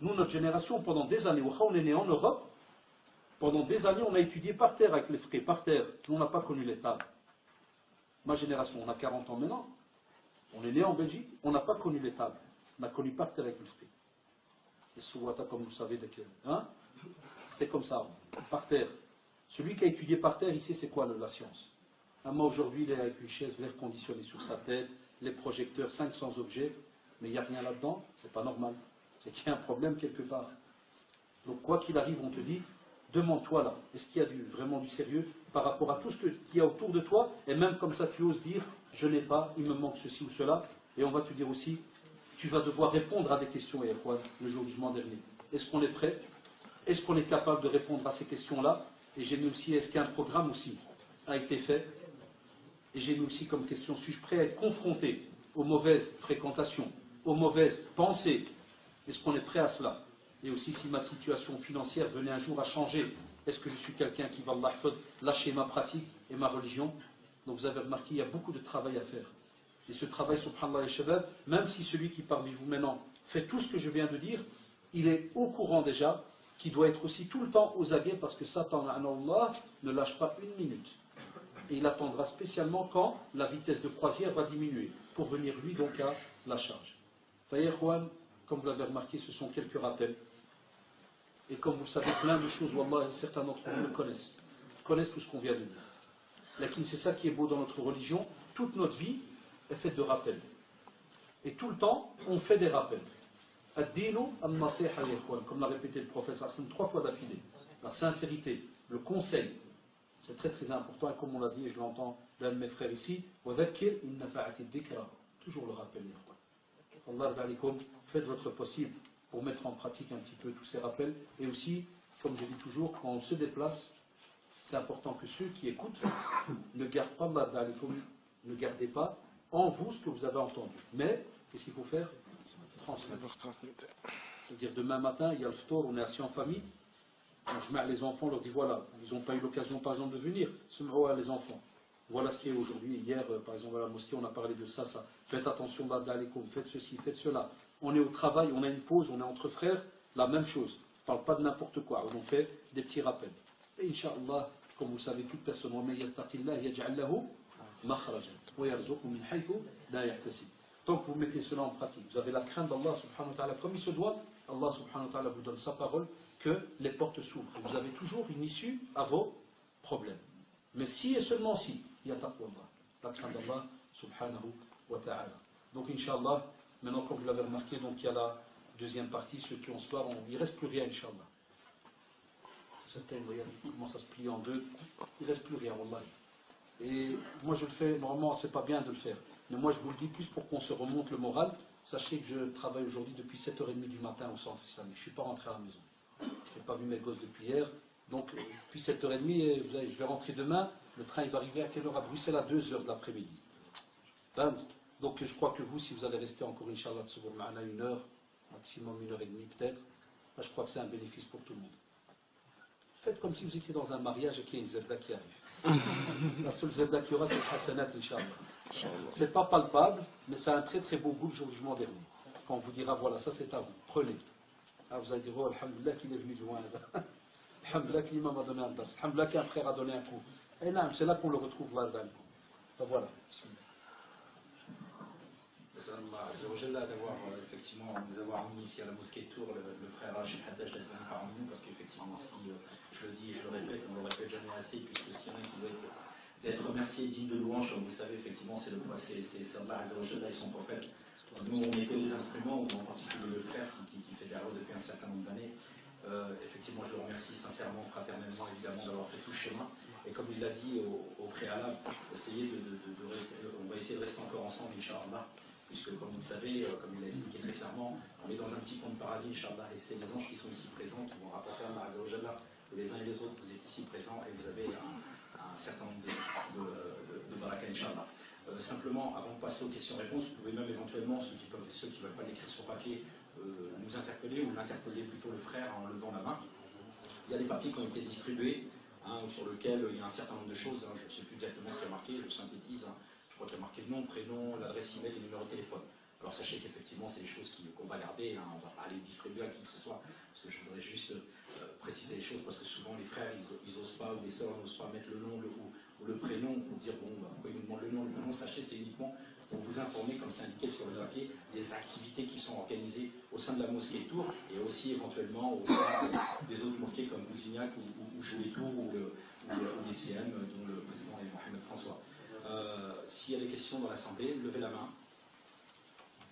Nous, notre génération, pendant des années, on est né en Europe, pendant des années, on a étudié par terre avec les frères, par terre. Nous, on n'a pas connu les tables. Ma génération, on a 40 ans maintenant, on est né en Belgique, on n'a pas connu les tables. On a connu par terre avec les frères. Les souwata, comme vous savez, c'était comme ça, par terre. Celui qui a étudié par terre, il sait c'est quoi la science. Moi, aujourd'hui, il est avec une chaise, l'air conditionné sur sa tête, les projecteurs, 500 objets, mais il n'y a rien là-dedans, c'est pas normal. C'est qu'il y a un problème quelque part. Donc quoi qu'il arrive, on te dit, demande-toi là, est-ce qu'il y a vraiment du sérieux par rapport à tout ce qu'il y a autour de toi, et même comme ça tu oses dire, je n'ai pas, il me manque ceci ou cela, et on va te dire aussi, tu vas devoir répondre à des questions, et quoi, le jour du jugement dernier. Est-ce qu'on est prêt? Est-ce qu'on est capable de répondre à ces questions-là? Et j'ai mis aussi, est-ce qu'un programme aussi a été fait? Et j'ai mis aussi comme question, suis-je prêt à être confronté aux mauvaises fréquentations, aux mauvaises pensées? Est-ce qu'on est prêt à cela? Et aussi, si ma situation financière venait un jour à changer, est-ce que je suis quelqu'un qui va lâcher ma pratique et ma religion? Donc vous avez remarqué, il y a beaucoup de travail à faire. Et ce travail, subhanallah et shabab, même si celui qui parmi vous maintenant fait tout ce que je viens de dire, il est au courant déjà qu'il doit être aussi tout le temps aux aguets parce que Satan, Allah, ne lâche pas une minute. Et il attendra spécialement quand la vitesse de croisière va diminuer pour venir lui donc à la charge. Comme vous l'avez remarqué, ce sont quelques rappels. Et comme vous le savez, plein de choses, wallah, certains d'entre vous le connaissent tout ce qu'on vient de dire. Lakin, c'est ça qui est beau dans notre religion. Toute notre vie est faite de rappels. Et tout le temps, on fait des rappels. Ad-dinu an-nasiha, comme l'a répété le prophète 3 fois d'affilée. La sincérité, le conseil, c'est très très important. Et comme on l'a dit, et je l'entends d'un de mes frères ici, toujours le rappel. Allah alaikum, faites votre possible pour mettre en pratique un petit peu tous ces rappels. Et aussi, comme je dis toujours, quand on se déplace, c'est important que ceux qui écoutent ne gardent pas, ne gardez pas en vous ce que vous avez entendu. Mais, qu'est-ce qu'il faut faire? Transmettre. C'est-à-dire, demain matin, il y a le ftour, on est assis en famille, je mets les enfants, on leur dit voilà, ils n'ont pas eu l'occasion par exemple de venir, les enfants. Voilà ce qui est aujourd'hui. Hier, par exemple, à la mosquée, on a parlé de ça. Faites attention, faites ceci, faites cela. On est au travail, on a une pause, on est entre frères, la même chose. On ne parle pas de n'importe quoi. On fait des petits rappels. Et Inch'Allah, comme vous savez, toute personne, tant que vous mettez cela en pratique, vous avez la crainte d'Allah subhanahu wa ta'ala comme il se doit, Allah subhanahu wa ta'ala vous donne sa parole, que les portes s'ouvrent. Vous avez toujours une issue à vos problèmes. Mais si et seulement si, il y a taqwa Allah, la crainte d'Allah subhanahu wa ta'ala. Donc Inch'Allah, maintenant comme vous l'avez remarqué, donc il y a la deuxième partie, ceux qui ont ce soir, il ne reste plus rien Inch'Allah. Ce thème, regarde, il commence à se plier en deux, il ne reste plus rien, Wallah. Et moi je le fais, normalement c'est pas bien de le faire, mais moi je vous le dis plus pour qu'on se remonte le moral. Sachez que je travaille aujourd'hui depuis 7h30 du matin au centre islamique, je ne suis pas rentré à la maison. Je n'ai pas vu mes gosses depuis hier. Donc, depuis 7h30, vous savez, je vais rentrer demain. Le train il va arriver à quelle heure à Bruxelles? À 2h de l'après-midi. Donc, je crois que vous, si vous allez rester encore, Inch'Allah, à 1h, maximum 1h30 peut-être, je crois que c'est un bénéfice pour tout le monde. Faites comme si vous étiez dans un mariage et qu'il y a une zerda qui arrive. La seule zerda qu'il y aura, c'est le hasanat, Inch'Allah. C'est pas palpable, mais c'est un très très beau goût le jour du jugement dernier. Quand on vous dira, voilà, ça c'est à vous, prenez. Ah, vous allez dire, oh, alhamdoulilah qu'il est venu de loin. Alhamdoulilah que l'imam a donné un dars. Alhamdoulilah qu'un frère a donné un coup. Et non, c'est là qu'on le retrouve là. Voilà. d'avoir effectivement nous avoir mis ici à la mosquée de Tours le frère Rachid Haddad d'être venu parmi nous, parce qu'effectivement si je le dis et je le répète, on ne le répète jamais assez, puisque s'il y en a qui doit être remercié et digne de louange, comme vous le savez, effectivement c'est Allah Azzawajal et son prophète. Nous on n'est que des instruments, ou en particulier le frère qui fait des routes depuis un certain nombre d'années. Effectivement je le remercie sincèrement, fraternellement évidemment d'avoir fait tout ce chemin. Et comme il l'a dit au préalable, on va essayer de rester encore ensemble, Inch'Allah, puisque comme vous le savez, comme il l'a expliqué très clairement, on est dans un petit conte paradis, Inch'Allah, et c'est les anges qui sont ici présents qui vont rapporter à Allah Azzawajal que les uns et les autres, vous êtes ici présents et vous avez un certain nombre de baraka, Inch'Allah. Simplement, avant de passer aux questions-réponses, vous pouvez même éventuellement, ceux qui ne veulent pas l'écrire sur papier, nous interpeller ou l'interpeller plutôt le frère en levant la main. Il y a des papiers qui ont été distribués, sur lequel il y a un certain nombre de choses, je ne sais plus exactement ce qui a marqué, je synthétise, je crois qu'il y a marqué le nom, prénom, l'adresse email et le numéro de téléphone. Alors sachez qu'effectivement c'est des choses qu'on va garder, on ne va pas les distribuer à qui que ce soit, parce que je voudrais juste préciser les choses, parce que souvent les frères ils n'osent pas, ou les sœurs n'osent pas mettre le nom ou le prénom pour dire bon, pourquoi ils nous demandent le nom, sachez c'est uniquement pour vous informer, comme c'est indiqué sur le papier, des activités qui sont organisées au sein de la mosquée Tours et aussi éventuellement au sein des autres mosquées comme Bousignac ou Joué Tours ou l'ICM dont le président est Mohamed François. S'il y a des questions dans l'Assemblée, levez la main.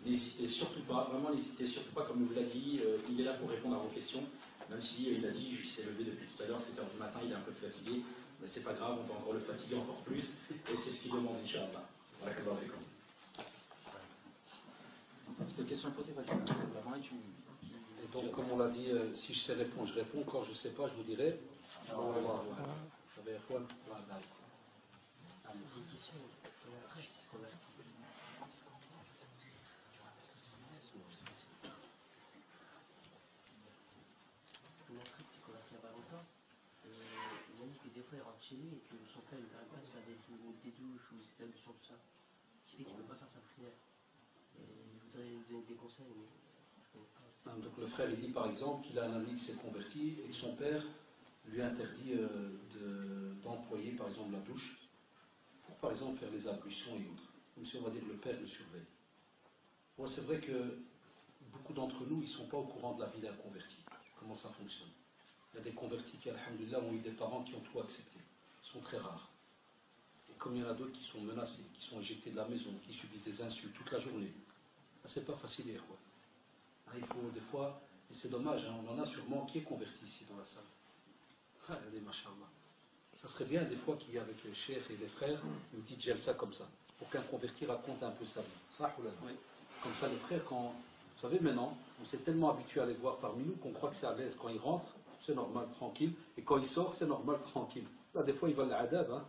N'hésitez surtout pas, vraiment n'hésitez surtout pas, comme il vous l'a dit, il est là pour répondre à vos questions, même si il a dit, il s'est levé depuis tout à l'heure, 7h du matin, il est un peu fatigué, mais c'est pas grave, on va encore le fatiguer encore plus, et c'est ce qu'il demande, Inch'Allah. Voilà que l'on fait. C'est une question posée, vas-y, la main et tu... Et donc, comme on l'a dit, si je sais répondre, je réponds. Quand je ne sais pas, je vous dirai. Des fois il rentre chez lui et que son père ne permet pas de faire des douches ou ses ablutions, tout ça. Ce qui fait qu'il ne peut pas faire sa prière. Et je voudrais lui donner des conseils, mais je ne connais pas. Donc le frère il dit par exemple qu'il a un ami qui s'est converti et que son père lui interdit d'employer par exemple la douche pour par exemple faire les ablutions et autres. Comme si on va dire le père le surveille. Bon, c'est vrai que beaucoup d'entre nous ils ne sont pas au courant de la vie d'un converti, comment ça fonctionne. Il y a des convertis qui, alhamdoulilah, ont eu des parents qui ont tout accepté. Ils sont très rares. Et comme il y en a d'autres qui sont menacés, qui sont éjectés de la maison, qui subissent des insultes toute la journée, c'est pas facile, quoi. Il faut des fois, et c'est dommage, on en a sûrement qui est converti ici dans la salle. Regardez, machallah. Ça serait bien des fois qu'il y ait avec les chefs et les frères une petite jalsa comme ça, pour qu'un converti raconte un peu sa vie. Ça, oui. Comme ça, les frères, quand, vous savez maintenant, on s'est tellement habitué à les voir parmi nous qu'on croit que c'est à l'aise. Quand ils rentrent, c'est normal, tranquille. Et quand il sort, c'est normal, tranquille. Là, des fois, ils veulent l'adab.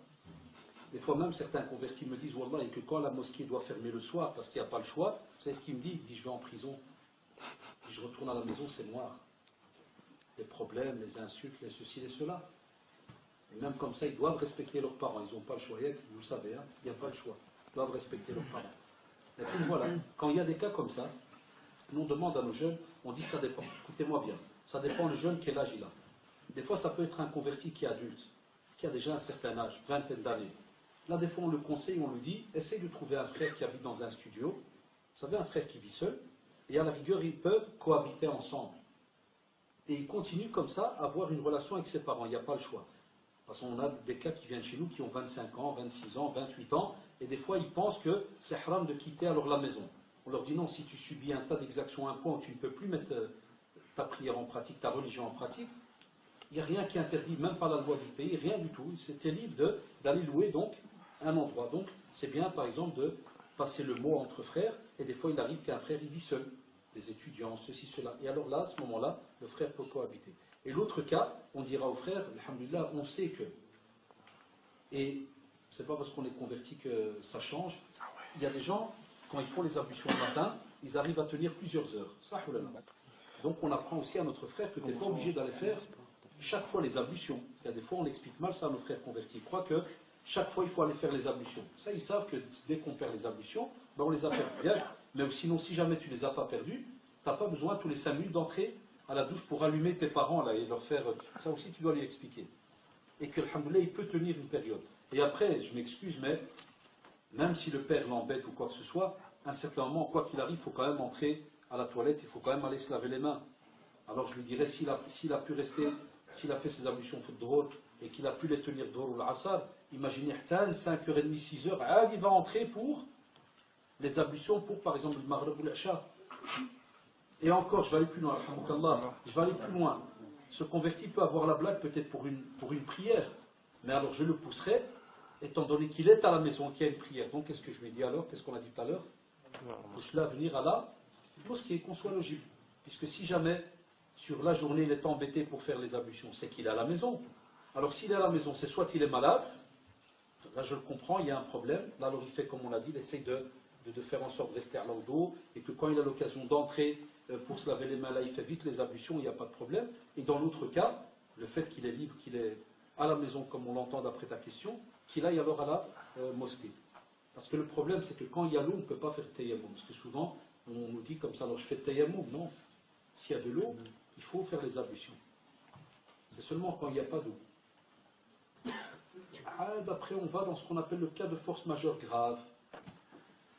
Des fois, même certains convertis me disent, Wallah, et que quand la mosquée doit fermer le soir, parce qu'il n'y a pas le choix, vous savez ce qu'il me dit? Il dit, je vais en prison. Et je retourne à la maison, c'est noir. Les problèmes, les insultes, les ceci, les cela. Et même comme ça, ils doivent respecter leurs parents. Ils n'ont pas le choix. Vous le savez, il n'y a pas le choix. Ils doivent respecter leurs parents. Et puis voilà, quand il y a des cas comme ça, nous on demande à nos jeunes, on dit ça dépend. Écoutez-moi bien. Ça dépend le jeune, quel âge il a. Des fois, ça peut être un converti qui est adulte, qui a déjà un certain âge, vingtaine d'années. Là, des fois, on le conseille, on lui dit, essaye de trouver un frère qui habite dans un studio. Vous savez, un frère qui vit seul, et à la rigueur, ils peuvent cohabiter ensemble. Et ils continuent comme ça à avoir une relation avec ses parents. Il n'y a pas le choix. Parce qu'on a des cas qui viennent chez nous qui ont 25 ans, 26 ans, 28 ans, et des fois, ils pensent que c'est haram de quitter alors la maison. On leur dit non, si tu subis un tas d'exactions à un point où tu ne peux plus mettre ta prière en pratique, ta religion en pratique, il n'y a rien qui interdit, même pas la loi du pays, rien du tout. C'était libre d'aller louer donc un endroit. Donc c'est bien par exemple de passer le mot entre frères, et des fois il arrive qu'un frère il vit seul, des étudiants, ceci, cela. Et alors là, à ce moment-là, le frère peut cohabiter. Et l'autre cas, on dira au frère, alhamdoulilah, on sait que. Et c'est pas parce qu'on est converti que ça change. Il y a des gens, quand ils font les ablutions le matin, ils arrivent à tenir plusieurs heures. Donc on apprend aussi à notre frère que tu n'es pas obligé d'aller faire chaque fois les ablutions. Il y a des fois on explique mal ça à nos frères convertis. Ils croient que chaque fois il faut aller faire les ablutions. Ça ils savent que dès qu'on perd les ablutions, ben on les a perdues. Mais sinon si jamais tu ne les as pas perdues, tu n'as pas besoin tous les 5 minutes d'entrer à la douche pour allumer tes parents là, et leur faire... Ça aussi tu dois lui expliquer. Et que alhamdoulilah il peut tenir une période. Et après, je m'excuse, mais même si le père l'embête ou quoi que ce soit, à un certain moment, quoi qu'il arrive, il faut quand même entrer à la toilette, il faut quand même aller se laver les mains. Alors je lui dirais, s'il a pu rester, s'il a fait ses ablutions de Dhuhr et qu'il a pu les tenir Dhuhr ou l'Asr, imaginez, 5h30, 6h, il va entrer pour les ablutions pour, par exemple, le Maghrib ou l'Isha. Et encore, je vais aller plus loin, je vais aller plus loin. Ce converti peut avoir la blague peut-être pour une prière, mais alors je le pousserai, étant donné qu'il est à la maison, qu'il y a une prière. Donc qu'est-ce que je lui dis alors? Qu'est-ce qu'on a dit tout à l'heure? De cela venir à la mosquée, qu'on soit logique. Puisque si jamais, sur la journée, il est embêté pour faire les ablutions, c'est qu'il est à la maison. Alors s'il est à la maison, c'est soit il est malade, là je le comprends, il y a un problème, là alors il fait comme on l'a dit, il essaye de faire en sorte de rester à l'eau, et que quand il a l'occasion d'entrer pour se laver les mains, là il fait vite les ablutions, il n'y a pas de problème. Et dans l'autre cas, le fait qu'il est libre, qu'il est à la maison, comme on l'entend d'après ta question, qu'il aille alors à la mosquée. Parce que le problème, c'est que quand il y a l'eau, on ne peut pas faire tayammum. Parce que souvent, on nous dit comme ça, alors je fais tayammum. Non. S'il y a de l'eau, il faut faire les ablutions. C'est seulement quand il n'y a pas d'eau. D'après, on va dans ce qu'on appelle le cas de force majeure grave.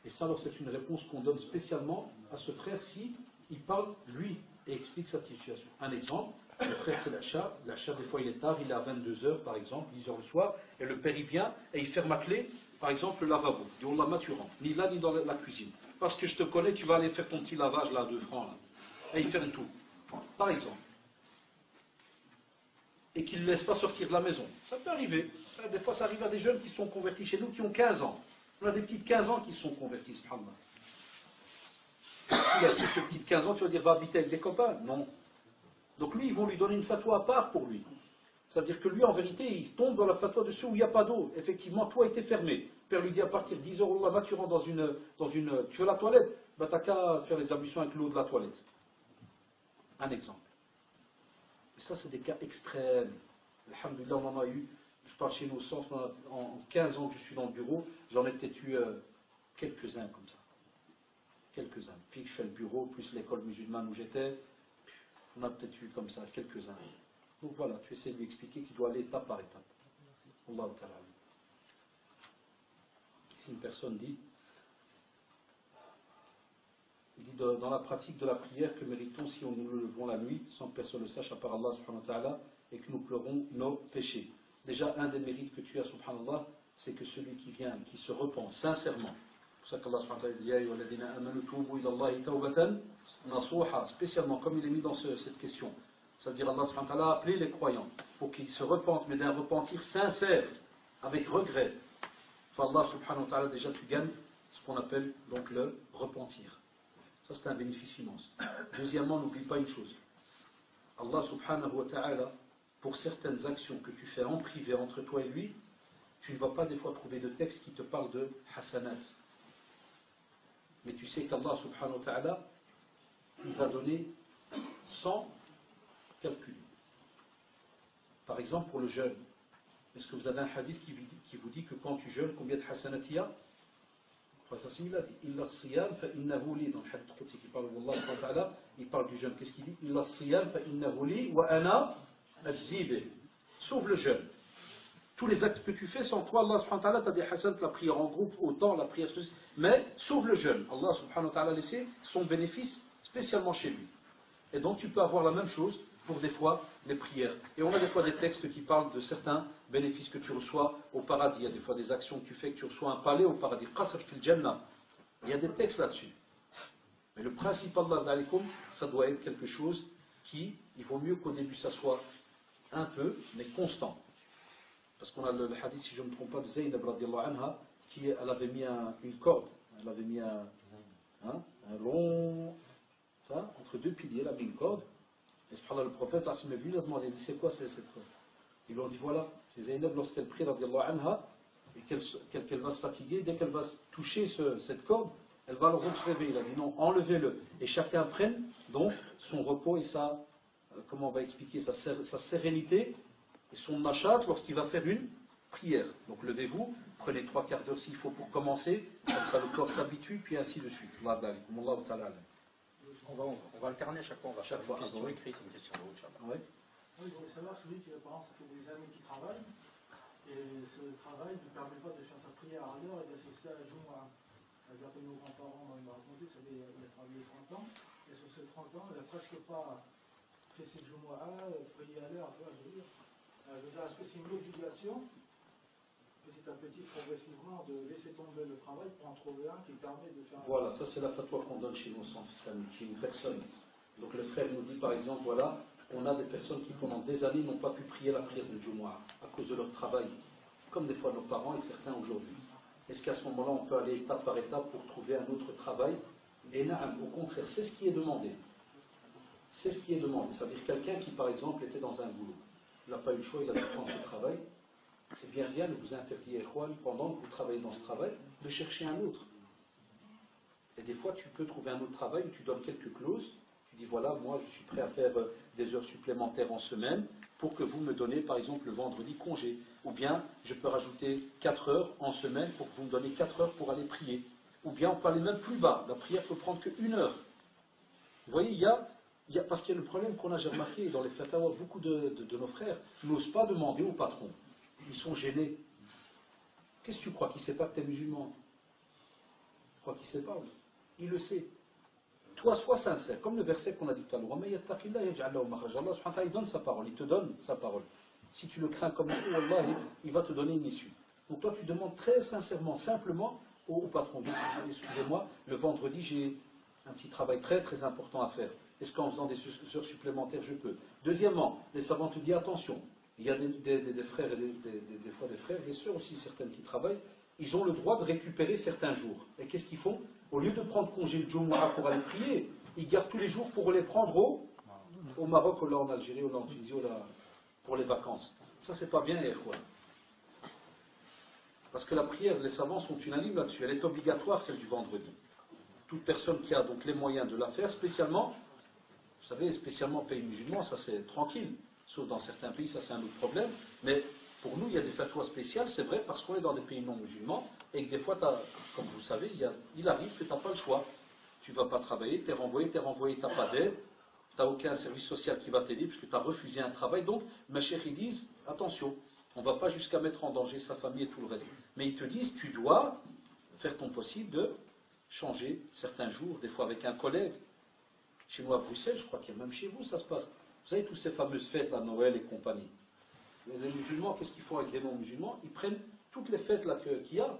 Et ça, alors, c'est une réponse qu'on donne spécialement à ce frère si il parle, lui, et explique sa situation. Un exemple, le frère, c'est l'achat. L'achat, des fois, il est tard, il est à 22h, par exemple, 10h le soir, et le père, il vient, et il ferme à clé, par exemple, le lavabo. Il dit, on l'a maturant, ni là, ni dans la cuisine. Parce que je te connais, tu vas aller faire ton petit lavage, là, à 2 francs, là. Et il ferme tout, par exemple. Et qu'il ne laisse pas sortir de la maison. Ça peut arriver. Des fois, ça arrive à des jeunes qui sont convertis chez nous, qui ont 15 ans. On a des petites 15 ans qui sont convertis, subhanallah. Si est-ce que ce petit 15 ans, tu vas dire, va habiter avec des copains? Non. Donc lui, ils vont lui donner une fatwa à part pour lui. C'est-à-dire que lui, en vérité, il tombe dans la fatwa de ceux où il n'y a pas d'eau. Effectivement, toi, était fermé. Le père lui dit, à partir de 10 € là, tu rentres dans une... Tu veux la toilette? Bah, t'as qu'à faire les ablutions avec l'eau de la toilette. Un exemple. Mais ça, c'est des cas extrêmes. Alhamdulillah, on en a eu. Je parle chez nous au centre, en 15 ans que je suis dans le bureau, j'en ai peut-être eu quelques-uns comme ça. Quelques-uns. Puis que je fais le bureau, plus l'école musulmane où j'étais, on a peut-être eu comme ça quelques-uns. Donc voilà, tu essaies de lui expliquer qu'il doit aller étape par étape. Allah ta'ala. Si une personne dit, dans la pratique de la prière, que méritons si nous le levons la nuit, sans que personne ne le sache à part Allah subhanahu wa ta'ala, et que nous pleurons nos péchés. Déjà, un des mérites que tu as, subhanallah, c'est que celui qui vient, qui se repent sincèrement. C'est pour ça qu'Allah subhanahu wa ta'ala dit, spécialement comme il est mis dans cette question. C'est-à-dire Allah subhanahu wa ta'ala a appelé les croyants pour qu'ils se repentent, mais d'un repentir sincère, avec regret. Enfin, Allah subhanahu wa ta'ala, déjà tu gagnes ce qu'on appelle donc le repentir. Ça c'est un bénéfice immense. Deuxièmement, n'oublie pas une chose. Allah subhanahu wa ta'ala, pour certaines actions que tu fais en privé entre toi et lui, tu ne vas pas des fois trouver de texte qui te parle de hasanat. Mais tu sais qu'Allah subhanahu wa ta'ala, il va donner sans calcul. Par exemple, pour le jeûne, est-ce que vous avez un hadith qui vous dit que quand tu jeûnes, combien de hasanat il y a? Ça c'est il a dit, illa siyam fa innahu li, dans le hadith qudsi qui parle d'Allah subhanahu wa ta'ala, il parle du jeûne. Qu'est-ce qu'il dit? Illa siyam fa innahu li wa ana ajzibe. Sauf le jeûne. Tous les actes que tu fais sans toi, Allah subhanahu wa ta'ala, tu as des hasanat, la prière en groupe, autant la prière, mais sauf le jeûne. Allah subhanahu wa ta'ala a laissé son bénéfice spécialement chez lui. Et donc tu peux avoir la même chose pour des fois les prières. Et on a des fois des textes qui parlent de certains bénéfices que tu reçois au paradis. Il y a des fois des actions que tu fais, que tu reçois un palais au paradis. Qasr fil Jannah. Il y a des textes là-dessus. Mais le principe, Allah d'alikum, ça doit être quelque chose qui, il vaut mieux qu'au début ça soit un peu, mais constant. Parce qu'on a le hadith, si je ne me trompe pas, de Zaynab radiallahu anha, qui elle avait mis une corde, elle avait mis un long, ça, entre deux piliers, elle a mis une corde. Et subhanallah, le prophète, ça s'est vu, il a demandé, c'est quoi cette corde? Ils lui ont dit, voilà, c'est Zaynab lorsqu'elle prie radiallahu anha, et qu'elle va se fatiguer, dès qu'elle va toucher cette corde, elle va alors se réveiller. Il a dit non, enlevez-le. Et chacun prenne donc son repos et sa, comment on va expliquer, sa sérénité et son machat lorsqu'il va faire une prière. Donc levez-vous, prenez 3/4 d'heure s'il faut pour commencer, comme ça le corps s'habitue, puis ainsi de suite. On va alterner à chaque fois, on va chaque faire fois une question écrite, une question de oui. Oui, je voulais savoir, celui qui, apparemment, ça fait des années qu'il travaille, et ce travail ne lui permet pas de faire sa prière à l'heure et d'assister à la Jumu'ah. C'est-à-dire que nos grands-parents, moi, ils m'ont raconté, il a travaillé 30 ans, et sur ces 30 ans, il n'a presque pas fait ses Jumu'ah, payé à l'heure, je veux dire. Est-ce que c'est une obligation, petit à petit, progressivement, de laisser tomber le travail pour en trouver un qui permet de faire... Voilà, ça c'est la fatwa qu'on donne chez nous au centre islamique, qui est une personne. Donc le frère nous dit par exemple, voilà, on a des personnes qui pendant des années n'ont pas pu prier la prière de Jumu'ah à cause de leur travail, comme des fois nos parents et certains aujourd'hui. Est-ce qu'à ce moment-là, on peut aller étape par étape pour trouver un autre travail? Et non, au contraire, c'est ce qui est demandé. C'est ce qui est demandé. C'est-à-dire quelqu'un qui, par exemple, était dans un boulot. Il n'a pas eu le choix, il a dû prendre ce travail. Eh bien, rien ne vous interdit, Ikhwan, pendant que vous travaillez dans ce travail, de chercher un autre. Et des fois, tu peux trouver un autre travail où tu donnes quelques clauses. Tu dis, voilà, moi, je suis prêt à faire des heures supplémentaires en semaine pour que vous me donnez, par exemple, le vendredi congé. Ou bien, je peux rajouter 4 heures en semaine pour que vous me donnez 4 heures pour aller prier. Ou bien, on peut aller même plus bas. La prière peut prendre que 1 heure. Vous voyez, parce qu'il y a le problème qu'on a, j'ai remarqué, dans les fatawa, beaucoup de nos frères n'osent pas demander au patron. Ils sont gênés. Qu'est-ce que tu crois? Qu'il ne sait pas que tu es musulman? Tu crois qu'il ne sait pas? Il le sait. Toi, sois sincère, comme le verset qu'on a dit tout à l'heure. Allah il donne sa parole, il te donne sa parole. Si tu le crains comme il faut, Allah, il va te donner une issue. Donc toi, tu demandes très sincèrement, simplement au patron. Excusez-moi, le vendredi, j'ai un petit travail très très important à faire. Est-ce qu'en faisant des heures supplémentaires, je peux? Deuxièmement, les savants te disent attention. Il y a des frères et des fois des frères, des sœurs aussi, certaines qui travaillent. Ils ont le droit de récupérer certains jours. Et qu'est-ce qu'ils font? Au lieu de prendre congé le Jumu'ah pour aller prier, ils gardent tous les jours pour les prendre au Maroc, ou là en Algérie, ou là en Tunisie, ou là pour les vacances. Ça, c'est pas bien, Ikhwan. Parce que la prière, les savants sont unanimes là-dessus. Elle est obligatoire, celle du vendredi. Toute personne qui a donc les moyens de la faire, spécialement, vous savez, spécialement au pays musulman, ça c'est tranquille. Sauf dans certains pays, ça c'est un autre problème. Mais pour nous, il y a des fatwas spéciales, c'est vrai, parce qu'on est dans des pays non musulmans, et que des fois, comme vous le savez, il arrive que tu n'as pas le choix. Tu ne vas pas travailler, tu es renvoyé, tu n'as pas d'aide, tu n'as aucun service social qui va t'aider, puisque tu as refusé un travail. Donc, mes chers, ils disent, attention, on ne va pas jusqu'à mettre en danger sa famille et tout le reste. Mais ils te disent, tu dois faire ton possible de changer certains jours, des fois avec un collègue. Chez nous à Bruxelles, je crois qu'il y a même chez vous, ça se passe. Vous savez, toutes ces fameuses fêtes, la Noël et compagnie. Les musulmans, qu'est-ce qu'ils font avec des non-musulmans? Ils prennent toutes les fêtes là qu'il y a.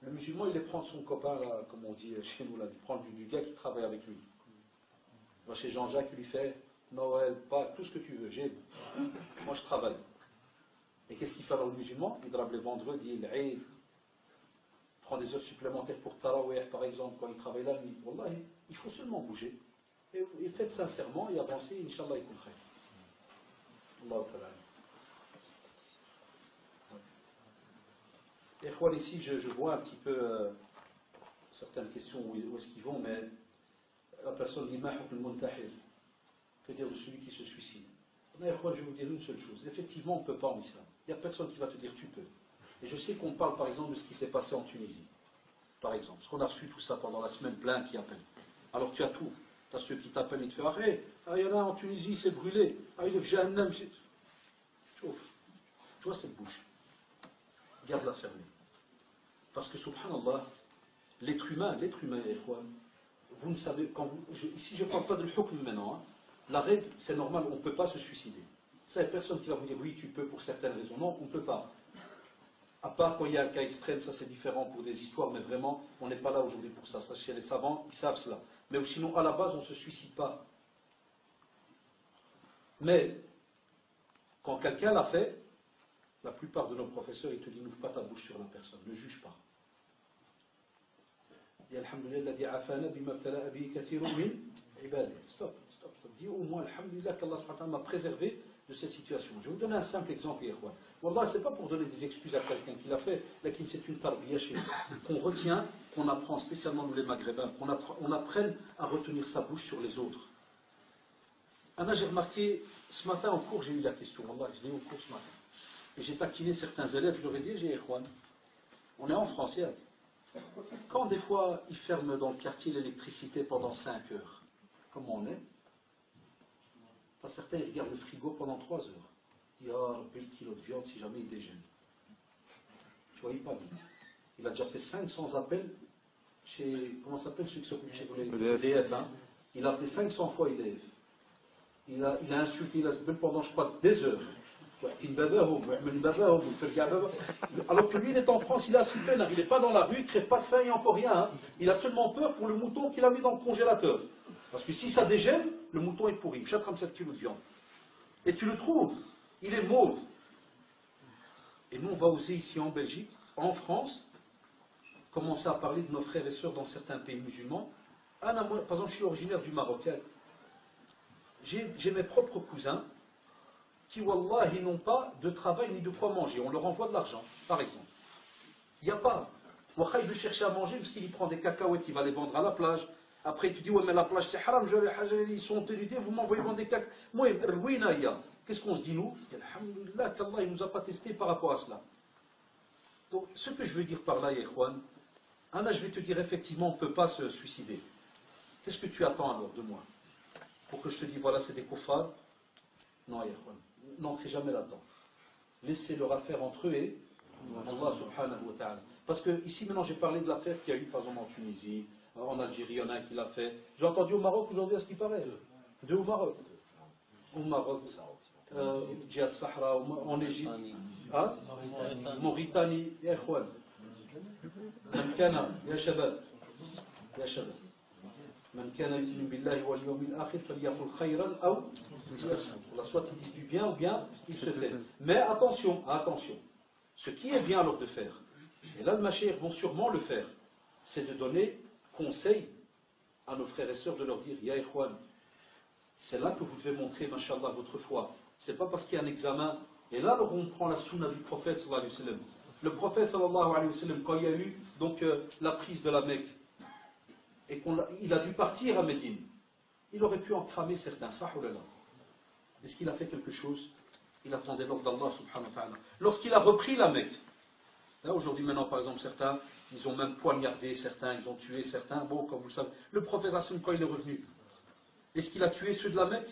Le musulman, il les prend de son copain, là, comme on dit chez nous, là, il prend du gars qui travaille avec lui. Il va chez Jean-Jacques, il lui fait Noël, Pâques, tout ce que tu veux, moi je travaille. Et qu'est-ce qu'il fait alors le musulman? Il drape les vendredis, l'Aïd, prend des heures supplémentaires pour Tarawih, par exemple, quand il travaille la nuit. Wallah, il faut seulement bouger. Et faites sincèrement et avancez, Inch'Allah, il comprend. Allah ta'ala. Des fois, ici, je vois un petit peu certaines questions où est-ce qu'ils vont, mais la personne dit Mahuk al-Muntahir. Que dire de celui qui se suicide? Mais je vais vous dire une seule chose. Effectivement, on ne peut pas en islam. Il n'y a personne qui va te dire tu peux. Et je sais qu'on parle par exemple de ce qui s'est passé en Tunisie. Par exemple. Parce qu'on a reçu tout ça pendant la semaine, plein qui appellent. Alors tu as tout. Tu as ceux qui t'appellent et te font arrête. Ah, il y en a en Tunisie, c'est brûlé. Ah, il est Jahannam. Tu vois cette bouche. Garde-la fermée. Parce que, subhanallah, l'être humain, vous ne savez, ici je ne parle pas de l'hukm maintenant, hein. La règle, c'est normal, on ne peut pas se suicider. Ça, il n'y a personne qui va vous dire, oui, tu peux pour certaines raisons. Non, on ne peut pas. À part quand il y a un cas extrême, ça c'est différent pour des histoires, mais vraiment, on n'est pas là aujourd'hui pour ça. Ça, chez les savants, ils savent cela. Mais sinon, à la base, on ne se suicide pas. Mais, quand quelqu'un l'a fait, la plupart de nos professeurs, ils te disent, n'ouvre pas ta bouche sur la personne, ne juge pas. Dis, alhamdulillah, di afana bima btala abi kathiru min ibadi. Stop. Dis au moins, alhamdulillah, qu'Allah subhanahu wa ta'ala m'a préservé de cette situation. Je vais vous donner un simple exemple, Ikhwan. Wallah, ce n'est pas pour donner des excuses à quelqu'un qui l'a fait, mais c'est une tarbiya chez nous. Qu'on retient, qu'on apprend, spécialement nous les Maghrébins, qu'on apprenne à retenir sa bouche sur les autres. Anna, j'ai remarqué, ce matin en cours, j'ai eu la question. Wallah, je l'ai eu au cours ce matin. Et j'ai taquiné certains élèves, je leur ai dit, j'ai Ikhwan, on est en France, hier. Quand des fois, ils ferment dans le quartier l'électricité pendant 5 heures, comment on est? Certains, ils regardent le frigo pendant 3 heures. Il y a le kilo de viande si jamais il déjeune. Tu vois, il pas bien. Il a déjà fait 500 appels chez, comment ça s'appelle ceux qui s'occupent chez EDF, hein. Il a appelé 500 fois EDF. Il a insulté, il a pendant, je crois, des heures. Alors que lui, il est en France, il a si peine, il n'est pas dans la rue, il ne crève pas de faim, il n'y a encore rien. Hein. Il a seulement peur pour le mouton qu'il a mis dans le congélateur. Parce que si ça dégèle, le mouton est pourri. 7 kilos de viande. Et tu le trouves, il est mauve. Et nous, on va oser ici en Belgique, en France, commencer à parler de nos frères et sœurs dans certains pays musulmans. Par exemple, je suis originaire du Maroc. J'ai mes propres cousins qui, wallah, ils n'ont pas de travail ni de quoi manger. On leur envoie de l'argent, par exemple. Il n'y a pas. Wakha, il veut chercher à manger parce qu'il y prend des cacahuètes, il va les vendre à la plage. Après, il te dit, ouais, mais la plage, c'est haram, ils sont ténudés, vous m'envoyez vendre des cacahuètes. Moi, qu'est-ce qu'on se dit, nous? Alhamdulillah, qu'Allah ne nous a pas testé par rapport à cela. Donc, ce que je veux dire par là, Yéhouan, Anna, je vais te dire, effectivement, on ne peut pas se suicider. Qu'est-ce que tu attends alors de moi? Pour que je te dise, voilà, c'est des koufars? Non, Yéhouan, n'entrez jamais là-dedans. Laissez-leur affaire entre eux et Allah subhanahu wa ta'ala. Parce que ici, maintenant, j'ai parlé de l'affaire qu'il y a eu, par exemple, en Tunisie, en Algérie, il y en a un qui l'a fait. J'ai entendu au Maroc aujourd'hui, à ce qui paraît. Deux au Maroc. Au Maroc, Djihad Sahara, en Égypte, hein? Mauritanie, ya Ikhwan. من كان يا شباب من كان يؤمن بالله واليوم الآخر فليقل خيرا أو soit ils disent du bien ou bien ils se taisent. Mais attention, attention. Ce qui est bien alors de faire, et là le Mashiach vont sûrement le faire, c'est de donner conseil à nos frères et sœurs, de leur dire, Ya Ikhwan, c'est là que vous devez montrer, mashallah, votre foi. C'est pas parce qu'il y a un examen. Et là, alors, on prend la sunna du prophète, sallallahu alayhi wa sallam. Le prophète, sallallahu alayhi wa sallam, quand il y a eu donc, la prise de la Mecque, et qu'il a dû partir à Médine, il aurait pu en cramer certains, ça, oh là là. Est-ce qu'il a fait quelque chose? Il attendait l'ordre d'Allah, subhanahu wa ta'ala. Lorsqu'il a repris la Mecque, là, aujourd'hui, maintenant, par exemple, certains, ils ont même poignardé certains, ils ont tué certains. Bon, comme vous le savez, le prophète Hassan, quand il est revenu, est-ce qu'il a tué ceux de la Mecque?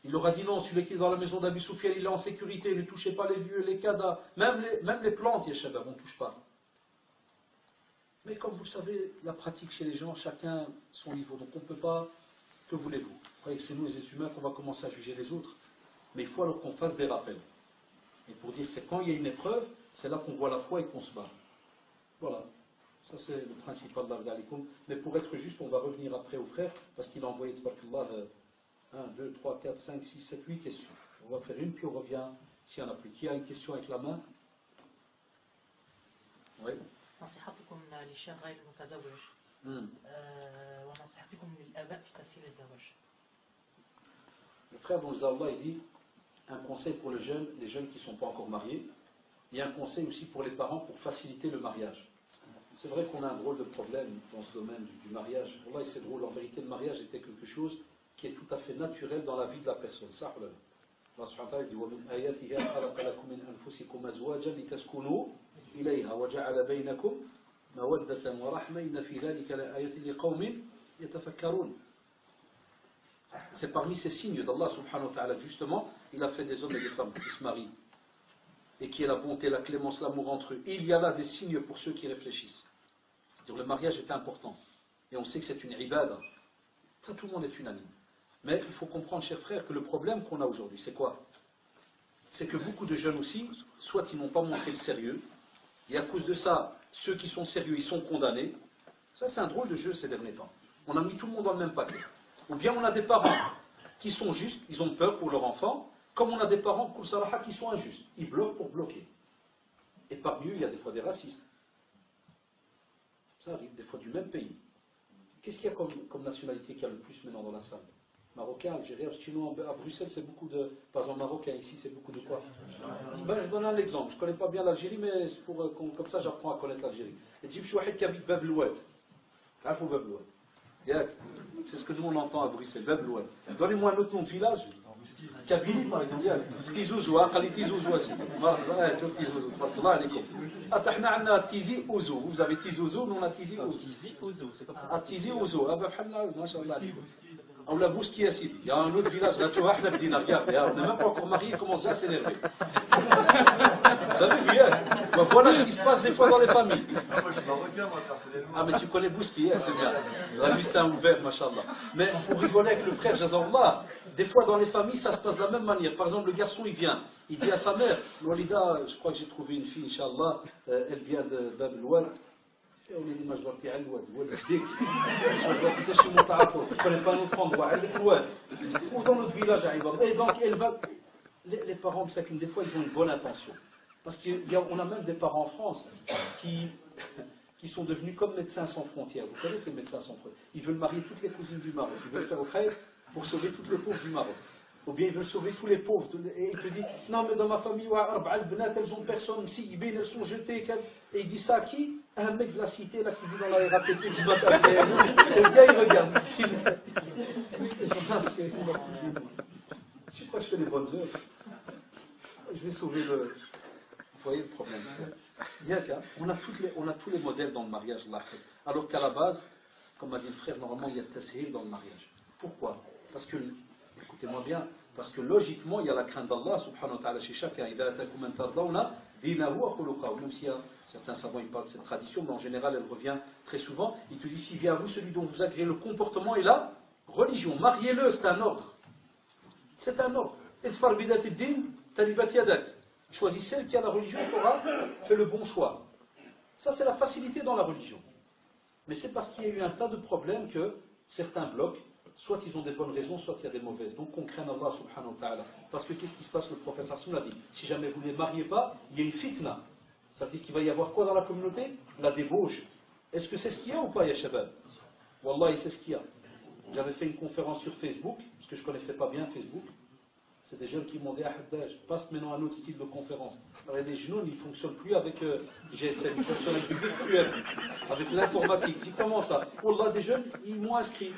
Il leur a dit non, celui qui est dans la maison d'Abi Soufiane, il est en sécurité, ne touchez pas les vieux, les cadavres, même les plantes, Yeshabab, on ne touche pas. Mais comme vous le savez, la pratique chez les gens, chacun son niveau. Donc on ne peut pas, que voulez-vous? Vous croyez que c'est nous les êtres humains qu'on va commencer à juger les autres? Mais il faut alors qu'on fasse des rappels. Et pour dire, c'est quand il y a une épreuve, c'est là qu'on voit la foi et qu'on se bat. Voilà. Ça c'est le principal d'Alikoum. Mais pour être juste, on va revenir après aux frères, parce qu'il a envoyé, tabarakallah, 1, 2, 3, 4, 5, 6, 7, 8 questions. On va faire une, puis on revient s'il y en a plus. Qui a une question avec la main? Oui. نصيحتكم للشاب غير المتزوج ونصيحتكم للآباء في تسهيل الزواج. Le frère Bonzallah, il dit un conseil pour les jeunes qui ne sont pas encore mariés, et un conseil aussi pour les parents pour faciliter le mariage. C'est vrai qu'on a un drôle de problème dans ce domaine du mariage. Wallah, c'est drôle. En vérité, le mariage était quelque chose qui est tout à fait naturel dans la vie de la personne. Ça, Allah subhanahu wa ta'ala dit وَمِنْ آيَاتِهَا خَلَقَ لَكُم مِنْ أَنفُسِكُمْ أَزْوَاجًا لِتَسْكُنُوا إِلَيْهَا وَجَعَلَ بَيْنَكُمْ مَوَدَّةً وَرَحْمَةً إِنَّ فِي ذَلِكَ لَآيَةٍ لِقَوْمٍ يَتَفَكَّرُونَ. C'est parmi ces signes d'Allah subhanahu wa ta'ala. Justement, il a fait des hommes et des femmes qui se marient. Et qui est la bonté, la clémence, l'amour entre eux. Il y a là des signes pour ceux qui réfléchissent. C'est-à-dire le mariage est important. Et on sait que c'est une ibada. Ça, tout le monde est unanime. Mais il faut comprendre, chers frères, que le problème qu'on a aujourd'hui, c'est quoi? C'est que beaucoup de jeunes aussi, soit ils n'ont pas montré le sérieux, et à cause de ça, ceux qui sont sérieux, ils sont condamnés. Ça, c'est un drôle de jeu ces derniers temps. On a mis tout le monde dans le même paquet. Ou bien on a des parents qui sont justes, ils ont peur pour leur enfant, comme on a des parents qui sont injustes. Ils bloquent pour bloquer. Et parmi eux, il y a des fois des racistes. Ça arrive, des fois du même pays. Qu'est-ce qu'il y a comme nationalité qui a le plus maintenant dans la salle? Marocain, Algérien, chinois, à Bruxelles, c'est beaucoup de... Par exemple, Marocain, ici, c'est beaucoup de quoi? Je donne un exemple. Je ne connais pas bien l'Algérie, mais comme ça, j'apprends à connaître l'Algérie. Et Djib Chouahid qui habite Bab Loued. Là, il faut Bab Loued. C'est ce que nous, on entend à Bruxelles, Bab Loued. Donnez-moi un autre nom de village. Kabylie, par exemple. Tizouzou, Kali Tizouzou aussi. Tizi Ouzou. Vous avez Tizouzou, nous on a Tizi Ouzou. Tizi Ouzou, c'est comme ça. Tizi Ouzou. Mashallah. On l'a bousqué ici. Il y a un autre village, là, tu vois, regarde, on n'est même pas encore marié, il commence déjà à s'énerver. Vous avez vu, hein? Ben, voilà ce qui se passe des fois dans les familles. Moi, je suis marocain, moi, personnellement. Ah, mais tu connais Bousqui, hein, c'est bien. La liste est ouverte, machallah. Mais pour rigoler avec le frère, Jazallah, des fois dans les familles, ça se passe de la même manière. Par exemple, le garçon, il vient, il dit à sa mère, Walida, je crois que j'ai trouvé une fille, Inch'Allah, elle vient de Bab el-Wad. Et on est dit, Majbarti al-Wad, Wad Dik. Majbarti Tashim Muta'afo. Je ne connais pas un autre endroit, al-Wad. Ou dans notre village à Ibad. Et donc, elle va. Les parents, des fois, ils ont une bonne intention. Parce qu'on a même des parents en France qui sont devenus comme Médecins sans frontières. Vous connaissez Médecins sans frontières? Ils veulent marier toutes les cousines du Maroc. Ils veulent faire le khair pour sauver toutes les pauvres du Maroc. Ou bien ils veulent sauver tous les pauvres. Et ils te disent, non mais dans ma famille, elles ont personne, si elles sont jetées. Et il dit ça à qui? Un mec de la cité là qui vit dans la RATP du matin. Et le gars il regarde ici. Je crois que je fais les bonnes œuvres. Je vais sauver le... Vous voyez le problème. Il y a qu'à, on a tous les modèles dans le mariage. Alors qu'à la base, comme a dit le frère, normalement il y a tashil dans le mariage. Pourquoi? Parce que, écoutez-moi bien, parce que logiquement il y a la crainte d'Allah subhanahu wa ta'ala chez chacun. Même s'il y a certains savants ils parlent de cette tradition, mais en général elle revient très souvent. Il te dit, s'il vient à vous celui dont vous agréez le comportement et la religion, mariez-le, c'est un ordre. C'est un ordre. Idfar bidat ad-din, talibat yadak. Choisis celle qui a la religion, tu auras fait le bon choix. Ça, c'est la facilité dans la religion. Mais c'est parce qu'il y a eu un tas de problèmes que certains blocs, soit ils ont des bonnes raisons, soit il y a des mauvaises. Donc, on craint Allah subhanahu wa ta'ala. Parce que qu'est-ce qui se passe? Le prophète sallallahu alayhi wa sallam l'a dit. Si jamais vous ne les mariez pas, il y a une fitna. Ça veut dire qu'il va y avoir quoi dans la communauté? La débauche. Est-ce que c'est ce qu'il y a ou pas, ya shabab? Wallahi, c'est ce qu'il y a. J'avais fait une conférence sur Facebook, parce que je ne connaissais pas bien Facebook. C'est des jeunes qui m'ont dit, Haddaj, passe maintenant à un autre style de conférence. Alors, il y a des genoux, ils ne fonctionnent plus avec GSM, ils fonctionnent avec du virtuel, avec l'informatique. Je dis, comment ça? Wallah, des jeunes, ils m'ont inscrit.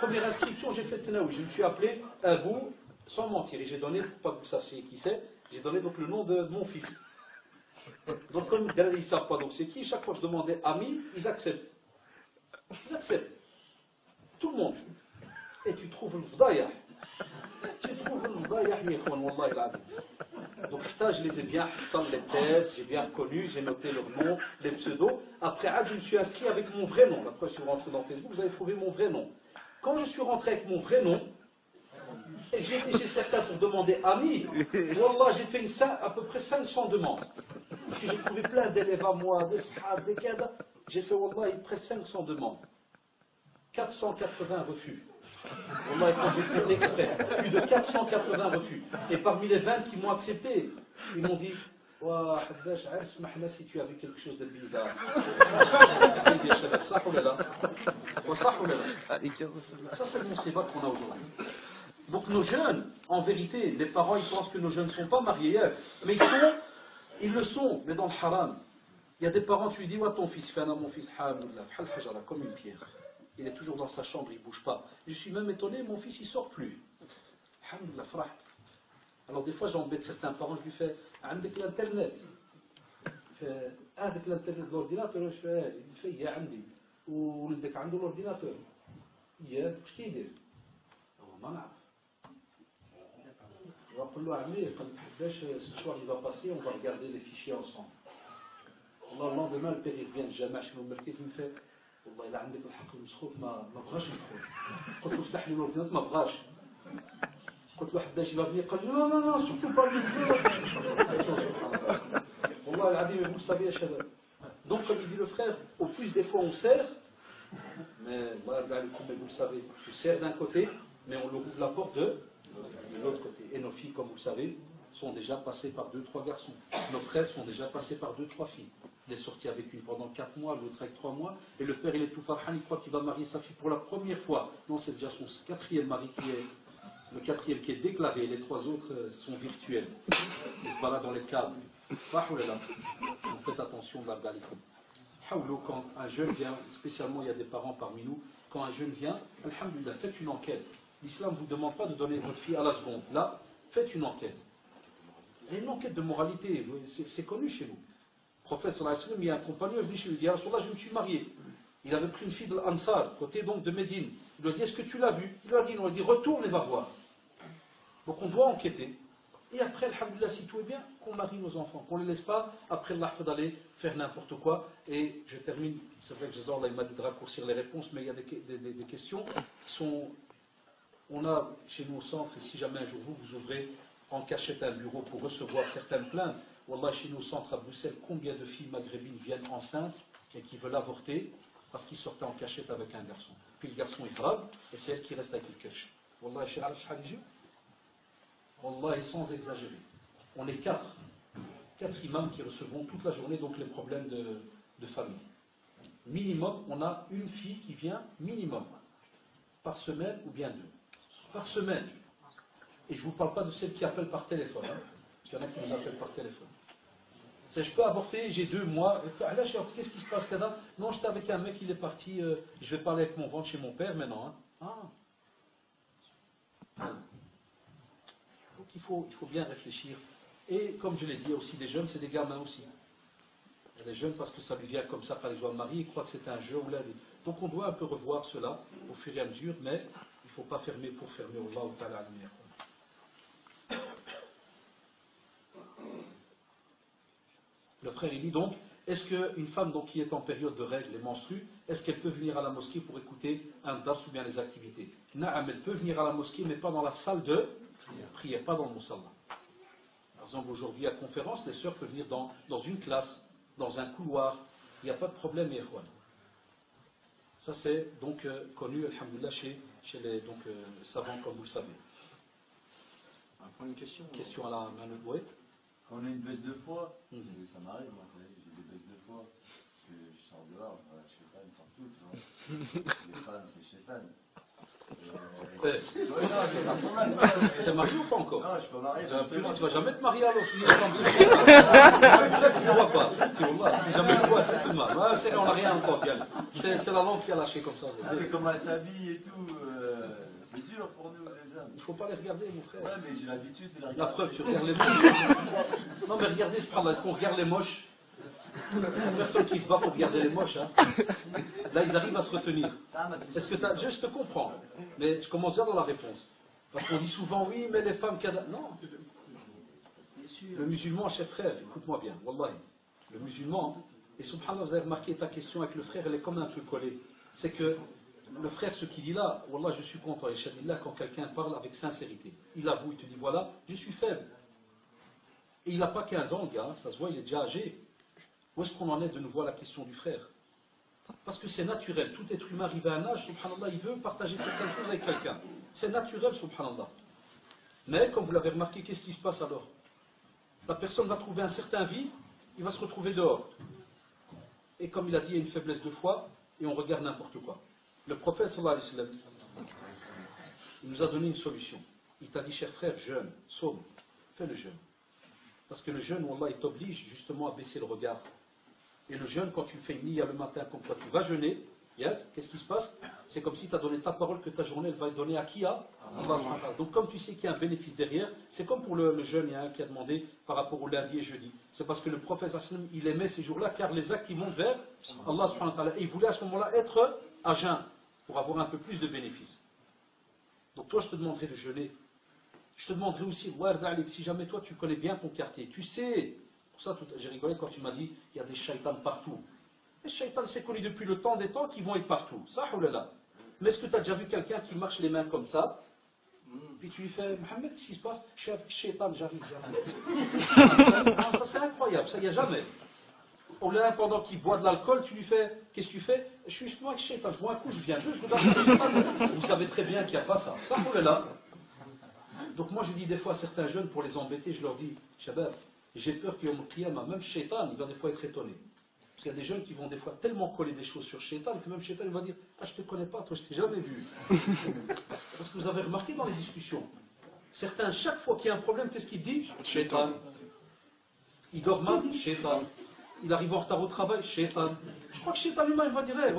Première inscription, j'ai fait Tenaoui. Je me suis appelé Abou, sans mentir. Et j'ai donné, pour pas que vous sachiez qui c'est, j'ai donné donc le nom de mon fils. Donc, comme ils ne savent pas donc c'est qui, chaque fois que je demandais ami, ils acceptent. Ils acceptent. Tout le monde. Et tu trouves le vdayah. Tu trouves le vdayah, yékhouan, wallahi l'adhim. Donc, je les ai bien, les têtes, j'ai bien reconnu, j'ai noté leur nom, les pseudos. Après, je me suis inscrit avec mon vrai nom. Après, si vous rentrez dans Facebook, vous allez trouver mon vrai nom. Quand je suis rentré avec mon vrai nom, et j'ai été chez certains pour demander ami, wallah, j'ai fait à peu près 500 demandes. Parce que j'ai trouvé plein d'élèves à moi, des sahab, des cadres. J'ai fait, wallah, presque 500 demandes. 480 refus. Wallah, quand j'ai fait l'exprès, plus de 480 refus. Et parmi les 20 qui m'ont accepté, ils m'ont dit, Wa Haddaj, smahna si tu avais quelque chose de bizarre. Ça, c'est le musiba qu'on a aujourd'hui. Donc nos jeunes, en vérité, les parents, ils pensent que nos jeunes ne sont pas mariés, mais ils le sont, mais dans le haram. Il y a des parents, tu lui dis, ouais, ton fils, fais un mon fils, comme une pierre. Il est toujours dans sa chambre, il ne bouge pas. Je suis même étonné, mon fils, il ne sort plus. Alhamdulillah, fraht. Alors des fois, j'embête certains parents, je lui fais, عندك l'internet. عندك l'internet, l'ordinateur, je fais, il fait, يا عندي. وولدك عنده l'ordinateur. يا واش كيدير؟ هو ما نعرف. وقال له عمي قال لك حداش ce soir il va passer, on va regarder les fichiers ensemble. والله le lendemain le père il revient الجامع شنو مركز me fait والله إلا عندك الحق المسخوط ما بغاش يدخل. قلت له افتح لي l'ordinateur ما بغاش. قلت له حداش il va venir قال لي non non non surtout pas والله العظيم vous le savez يا شباب. Donc comme il dit le frère, au plus des fois on sert, mais vous le savez, tu sers d'un côté, mais on leur ouvre la porte de l'autre côté. Et nos filles, comme vous le savez, sont déjà passées par 2-3 garçons. Nos frères sont déjà passés par 2-3 filles. Il est sorti avec une pendant 4 mois, l'autre avec 3 mois, et le père il est tout farhan, il croit qu'il va marier sa fille pour la première fois. Non, c'est déjà son 4e mari qui est, le 4e qui est déclaré, et les 3 autres sont virtuels. Ils se baladent dans les câbles. Donc faites attention, Bardalikum. Quand un jeune vient, spécialement il y a des parents parmi nous, quand un jeune vient, alhamdulillah, faites une enquête. L'islam ne vous demande pas de donner votre fille à la seconde. Là, faites une enquête. Il y a une enquête de moralité, c'est connu chez nous. Le prophète sallallahu alayhi wa sallam, il y a un compagnon, il est venu chez lui, il dit, Rasulallah, je me suis marié. Il avait pris une fille de l'Ansar, côté donc de Médine. Il lui a dit, est-ce que tu l'as vu? Il lui a dit non. Il dit, retourne et va voir. Donc on doit enquêter. Et après, alhamdoulilah, si tout est bien, qu'on marie nos enfants, qu'on ne les laisse pas, après l'Arf d'aller faire n'importe quoi. Et je termine, c'est vrai que Jazar, il m'a dit de raccourcir les réponses, mais il y a des questions qui sont... On a chez nous au centre, et si jamais un jour vous ouvrez en cachette un bureau pour recevoir certaines plaintes, Wallah, chez nous au centre à Bruxelles, combien de filles maghrébines viennent enceintes et qui veulent avorter parce qu'ils sortaient en cachette avec un garçon. Puis le garçon est grave, et c'est elle qui reste avec le cache. Wallah, Wallah, sans exagérer. On est quatre imams qui recevront toute la journée donc les problèmes de famille. Minimum, on a une fille qui vient, minimum, par semaine ou bien deux. Par semaine. Et je ne vous parle pas de celles qui appellent par téléphone. Hein, parce qu'il y en a qui nous appellent par téléphone. Je peux avorter, j'ai 2 mois. Qu'est-ce qui se passe là? Non, j'étais avec un mec, il est parti. Je vais parler avec mon ventre chez mon père maintenant. Hein. Ah. Donc il faut bien réfléchir. Et comme je l'ai dit, il y a aussi des jeunes, c'est des gamins aussi. Il y a des jeunes parce que ça lui vient comme ça par les joies de Marie, ils croient que c'est un jeu ou là. Donc on doit un peu revoir cela au fur et à mesure, mais il ne faut pas fermer pour fermer. Allah ta'ala al-lumière. Le frère il dit donc, est-ce qu'une femme donc, qui est en période de règles et menstrue, est-ce qu'elle peut venir à la mosquée pour écouter un dars ou bien les activités? Naam, elle peut venir à la mosquée, mais pas dans la salle de prière, pas dans le musalla. Par exemple, aujourd'hui à conférence, les sœurs peuvent venir dans une classe, dans un couloir, il n'y a pas de problème, Irwan. Ça c'est donc connu, alhamdoulilah, chez les savants, comme vous le savez. On va prendre une question. Question à la main de Doué. Quand on a une baisse de foi, ça m'arrive, moi, j'ai des baisses de foi, parce que je sors dehors, je vois la chétane partout, tu vois. Les femmes, c'est chétane. T'es marié ou pas encore? Non, je suis pas marié. Tu vas jamais te marier alors. Tu ne vois pas. Si jamais tu vois, c'est tout le mal. On n'a rien encore. C'est la langue qui a lâché comme ça. C'est comme elle s'habille et tout. C'est dur pour nous, les hommes. Il ne faut pas les regarder, mon frère. Ouais, mais j'ai l'habitude de les regarder. La preuve, tu regardes les moches. Non, mais regardez ce problème. Est-ce qu'on regarde les moches? C'est personne qui se bat pour regarder les moches. Hein. Là, ils arrivent à se retenir. Est-ce que je te comprends, mais je commence déjà dans la réponse. Parce qu'on dit souvent, oui, mais les femmes... Non. Le musulman, cher frère, écoute-moi bien, wallahi. Le musulman, et subhanallah, vous avez remarqué ta question avec le frère, elle est comme un peu collée. C'est que le frère, ce qu'il dit là, wallah, je suis content, et shadillah, quand quelqu'un parle avec sincérité. Il avoue, il te dit, voilà, je suis faible. Et il n'a pas 15 ans, le gars, ça se voit, il est déjà âgé. Où est-ce qu'on en est de nouveau à la question du frère? Parce que c'est naturel. Tout être humain arrivé à un âge, subhanallah, il veut partager certaines choses avec quelqu'un. C'est naturel, subhanallah. Mais, comme vous l'avez remarqué, qu'est-ce qui se passe alors? La personne va trouver un certain vide, il va se retrouver dehors. Et comme il a dit, il y a une faiblesse de foi, et on regarde n'importe quoi. Le prophète, sallallahu alayhi wa sallam, il nous a donné une solution. Il t'a dit, cher frère, jeûne, saume, fais le jeûne. Parce que le jeûne, wallah, il t'oblige justement à baisser le regard. Et le jeûne, quand tu fais une niya le matin, comme toi, tu vas jeûner, qu'est-ce qui se passe? C'est comme si tu as donné ta parole, que ta journée, elle va être donnée à qui? À Allah. Donc comme tu sais qu'il y a un bénéfice derrière, c'est comme pour le jeûne qui a demandé par rapport au lundi et jeudi. C'est parce que le prophète, il aimait ces jours-là, car les actes, ils montent vers Allah. Et il voulait à ce moment-là être à jeun, pour avoir un peu plus de bénéfices. Donc toi, je te demanderai de jeûner. Je te demanderai aussi, si jamais toi, tu connais bien ton quartier, tu sais... Pour ça, j'ai rigolé quand tu m'as dit il y a des shaitans partout. Les shaitans, c'est connu depuis le temps des temps qu'ils vont être partout. Ça, oulala. Mais est-ce que tu as déjà vu quelqu'un qui marche les mains comme ça? Puis tu lui fais Mohamed, qu'est-ce qui se passe? Je suis avec shaitan, j'arrive. Ça, c'est incroyable, ça, il n'y a jamais. Ou là, pendant qu'il boit de l'alcool, tu lui fais qu'est-ce que tu fais? Je suis avec shaitan, je bois un coup, je viens deux, je regarde le shaitan. Vous savez très bien qu'il n'y a pas ça. Ça, oulala. Donc, moi, je dis des fois à certains jeunes pour les embêter, je leur dis Shabab, j'ai peur qu'il y ait un qiyamah, même Shaitan, il va des fois être étonné. Parce qu'il y a des jeunes qui vont des fois tellement coller des choses sur Shaitan que même Shaitan il va dire ah, je ne te connais pas, toi, je ne t'ai jamais vu. Parce que vous avez remarqué dans les discussions, certains, chaque fois qu'il y a un problème, qu'est-ce qu'il dit? Shaitan. Il dort mal? Shaitan. Il arrive en retard au travail? Shaitan. Je crois que Shaitan lui-même, il va dire hey,